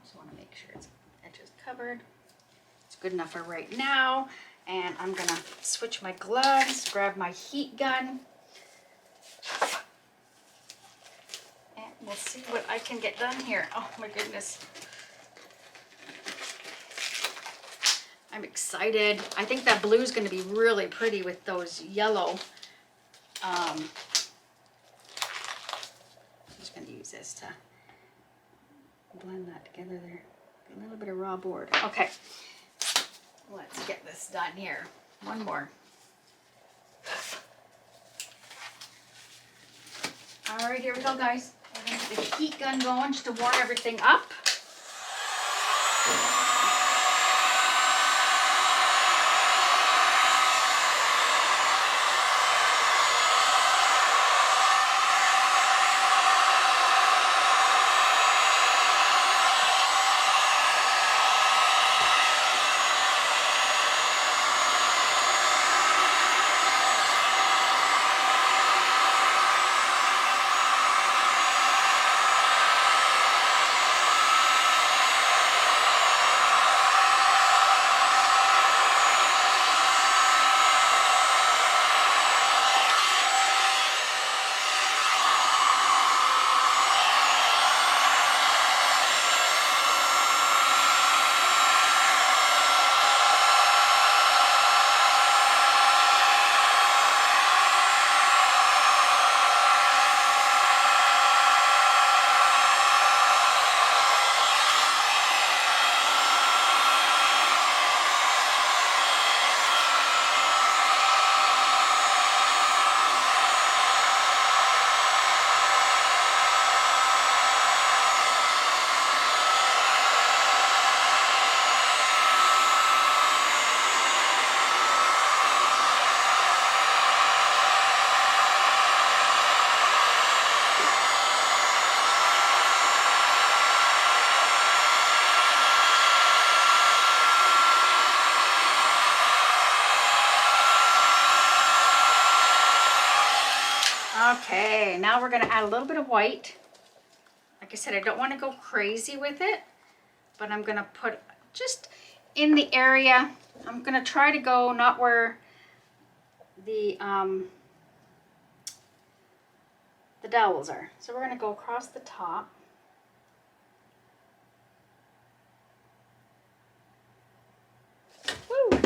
Just want to make sure its edge is covered. It's good enough for right now. And I'm going to switch my gloves, grab my heat gun. And we'll see what I can get done here. Oh my goodness. I'm excited. I think that blue is going to be really pretty with those yellow. I'm just going to use this to blend that together there. A little bit of raw board. Okay, let's get this done here. One more. All right, here we go, guys. We're gonna get the heat gun going just to warm everything up. now we're going to add a little bit of white. Like I said, I don't want to go crazy with it, but I'm going to put just in the area. I'm going to try to go not where the dowels are. So we're going to go across the top. Woo!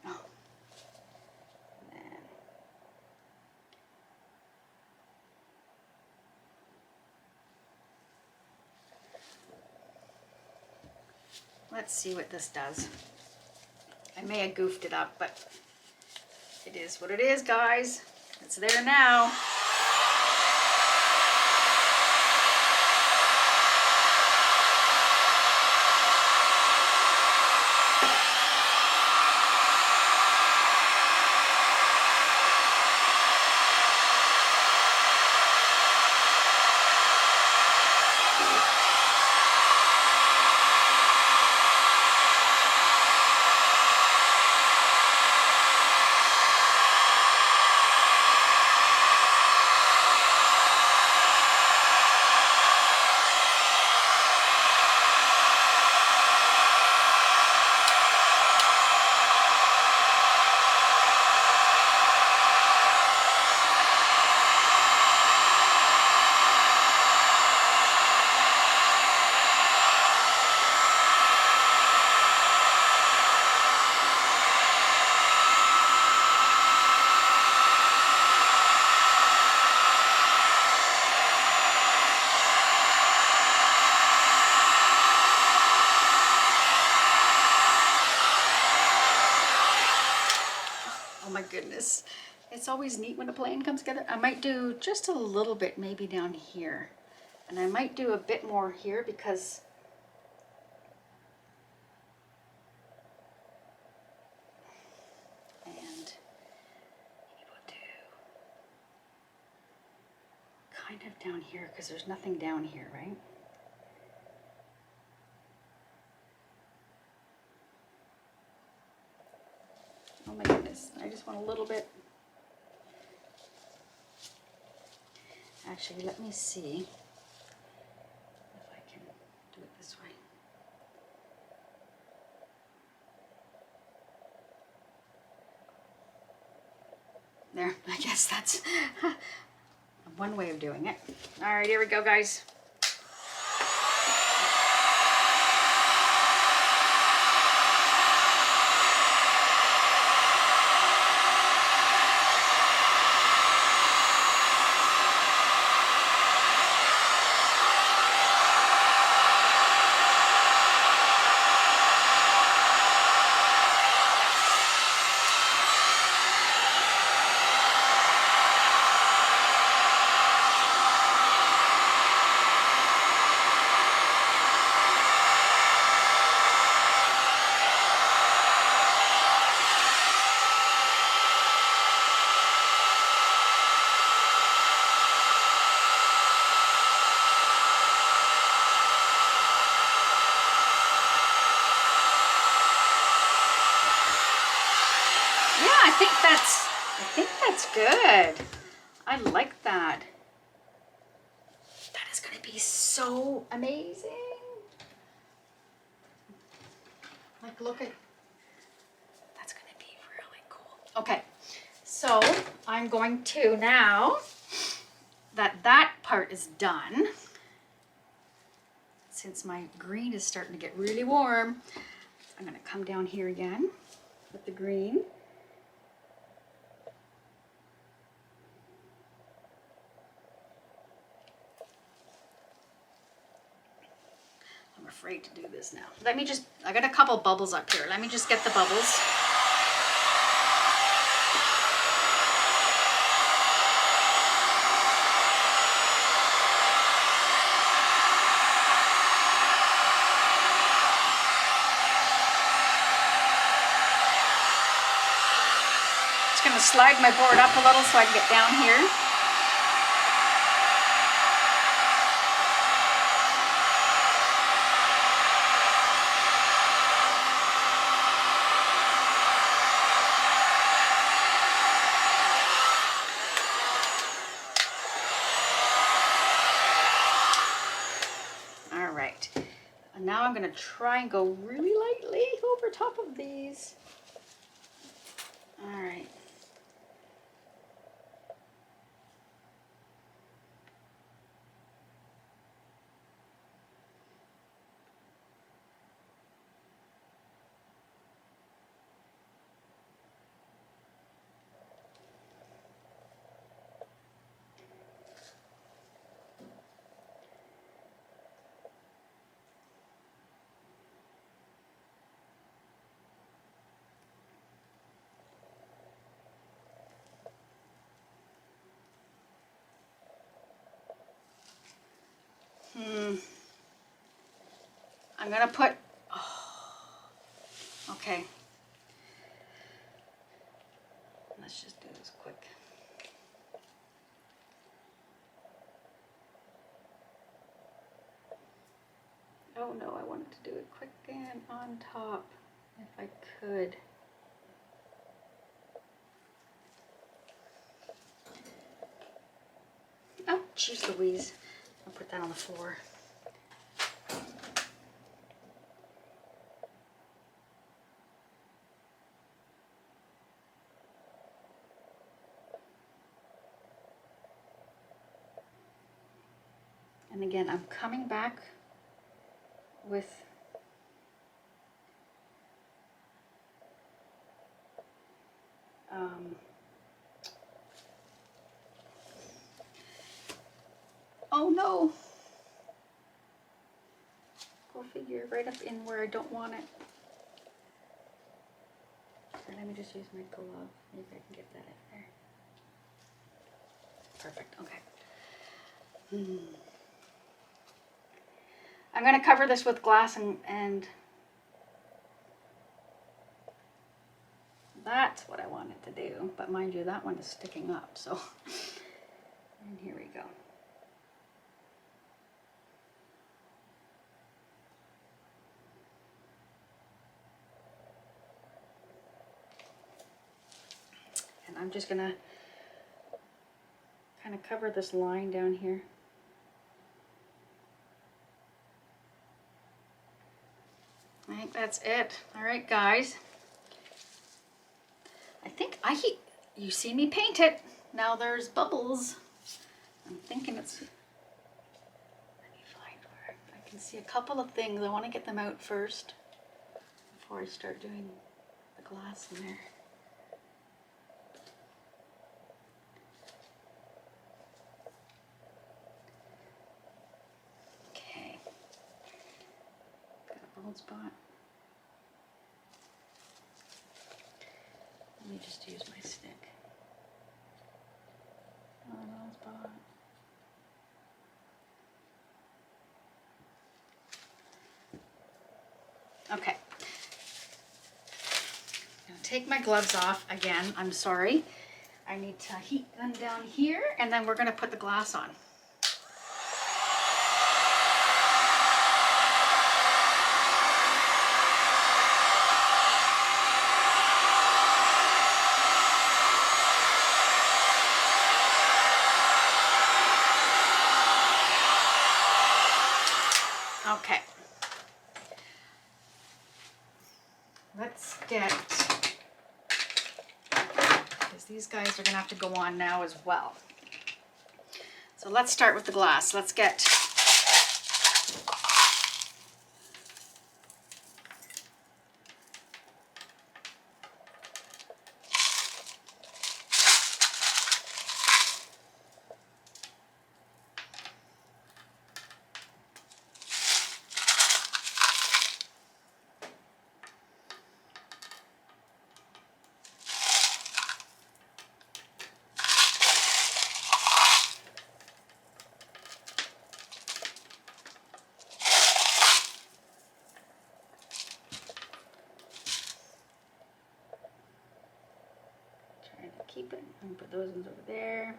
Oh. Let's see what this does. I may have goofed it up, but it is what it is, guys. It's there now. Goodness, it's always neat when a plan comes together. I might do just a little bit maybe down here, and I might do a bit more here because and maybe we'll do kind of down here because there's nothing down here, right? Oh my goodness, I just want a little bit. Actually, let me see if I can do it this way. There, I guess that's one way of doing it. All right, here we go, guys. I think that's good. I like that. That is going to be so amazing. Like, look at, that's going to be really cool. Okay, so I'm going to, now that part is done, since my green is starting to get really warm, I'm going to come down here again with the green. I'm afraid to do this now. Let me just, I got a couple bubbles up here. Let me just get the bubbles. Just gonna slide my board up a little so I can get down here. now I'm going to try and go really lightly over top of these. All right. I'm gonna put, okay. Let's just do this quick. Oh no, I wanted to do it quick and on top, if I could. Oh, jeez Louise. I'll put that on the floor. And again, I'm coming back with oh no! Go figure, right up in where I don't want it. So let me just use my glove. Maybe I can get that in there. Perfect, okay. I'm going to cover this with glass and that's what I wanted to do. But mind you, that one is sticking up, so. And here we go. And I'm just going to kind of cover this line down here. I think that's it. All right, guys. I think you see me paint it. Now there's bubbles. I'm thinking it's, let me find where I can see a couple of things. I want to get them out first before I start doing the glass in there. Okay. Got a bald spot. Let me just use my stick. Oh, bald spot. Okay. I'm gonna take my gloves off again. I'm sorry. I need to heat them down here, and then we're gonna put the glass on. Okay. Let's get, because these guys are going to have to go on now as well. So let's start with the glass. Let's get, keep it and put those ones over there.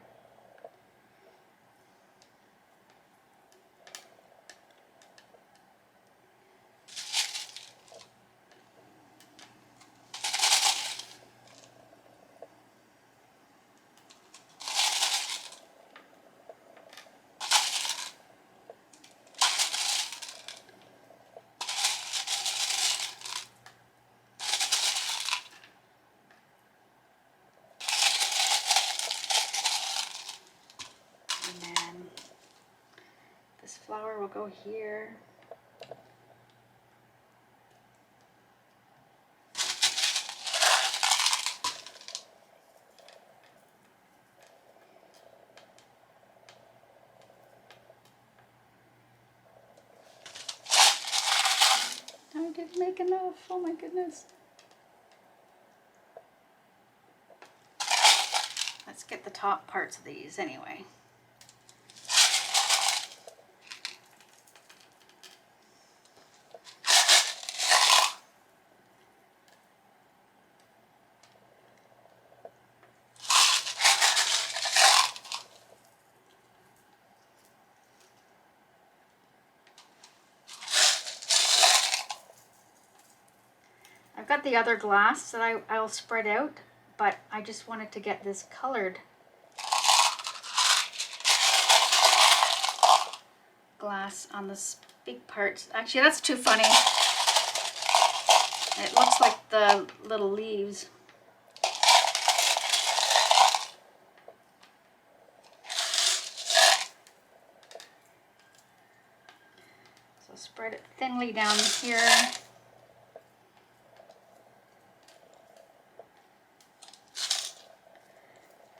go here. I didn't make enough. Oh my goodness. Let's get the top parts of these anyway. I've got the other glass that I'll spread out, but I just wanted to get this colored glass on the big parts. Actually, that's too funny. It looks like the little leaves. So spread it thinly down here.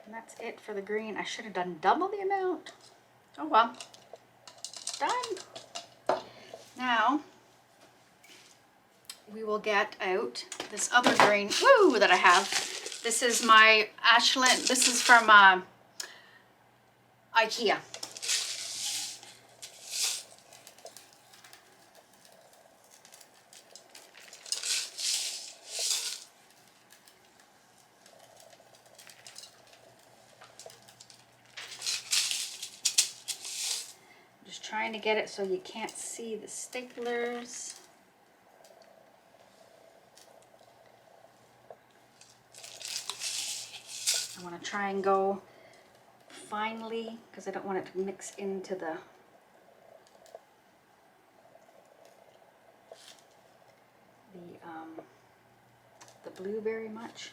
And that's it for the green. I should have done double the amount. Oh well. Done. Now we will get out this other green that I have. This is my Ashland. This is from Ikea. Trying to get it so you can't see the staplers. I want to try and go finely because I don't want it to mix into the blue very much.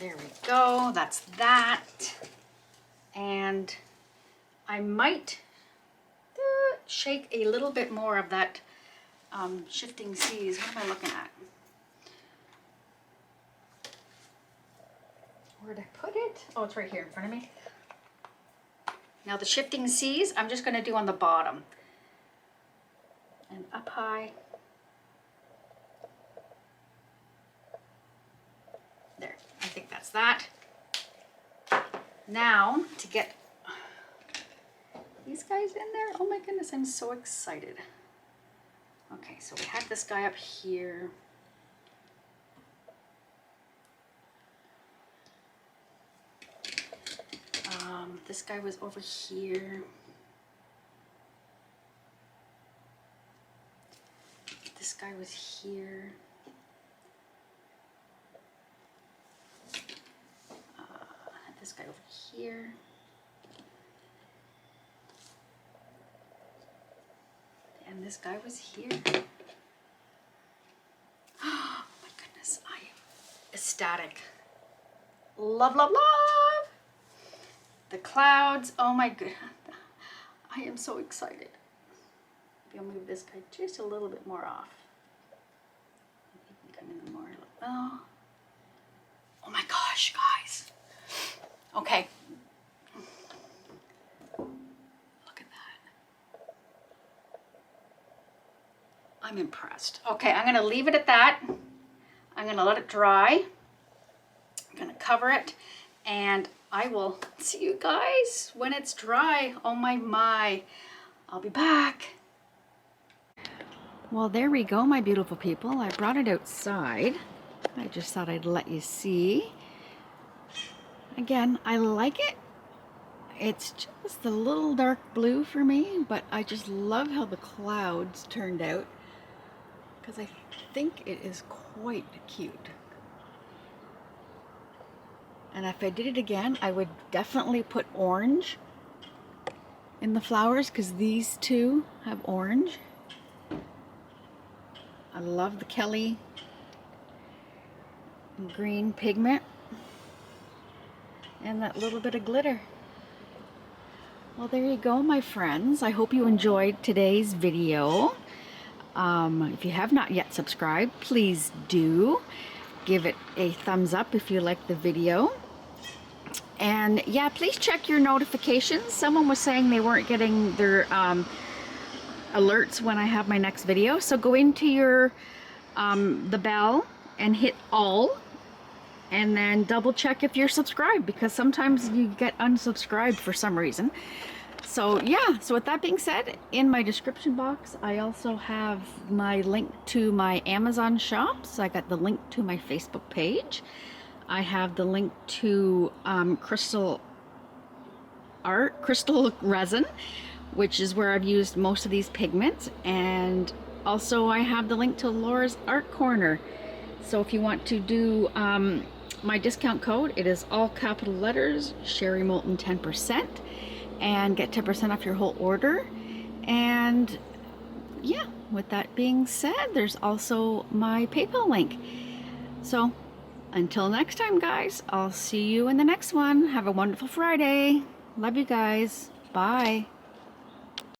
There we go, that's that. And I might shake a little bit more of that shifting seas. What am I looking at? Where did I put it? Oh, it's right here in front of me. Now the shifting seas, I'm just gonna do on the bottom. And up high. There, I think that's that. Now, to get these guys in there, oh my goodness, I'm so excited. Okay, so we had this guy up here. This guy was over here. This guy was here. This guy over here. And this guy was here. Oh my goodness, I am ecstatic. Love, love, love. The clouds, oh my goodness. I am so excited. Maybe I'll move this guy just a little bit more off. Come in more. Oh my gosh, guys. Okay. Look at that. I'm impressed. Okay, I'm gonna leave it at that. I'm gonna let it dry. I'm gonna cover it and I will see you guys when it's dry. Oh my. I'll be back. Well, there we go, my beautiful people. I brought it outside. I just thought I'd let you see. Again, I like it. It's just a little dark blue for me, but I just love how the clouds turned out because I think it is quite cute. And if I did it again, I would definitely put orange in the flowers because these two have orange. I love the Kelly green pigment and that little bit of glitter. Well, there you go, my friends. I hope you enjoyed today's video. If you have not yet subscribed, please do. Give it a thumbs up if you like the video. And yeah, please check your notifications. Someone was saying they weren't getting their alerts when I have my next video. So go into your the bell and hit all, and then double check if you're subscribed, because sometimes you get unsubscribed for some reason. So yeah, so with that being said, in my description box I also have my link to my Amazon shop. So I got the link to my Facebook page. I have the link to Krystal Resin, which is where I've used most of these pigments, and also I have the link to Laura's Art Corner. So if you want to do my discount code, it is all capital letters, Sherry Moulton 10%, and get 10% off your whole order. And yeah, with that being said, there's also my PayPal link. So until next time, guys, I'll see you in the next one. Have a wonderful Friday. Love you guys. Bye.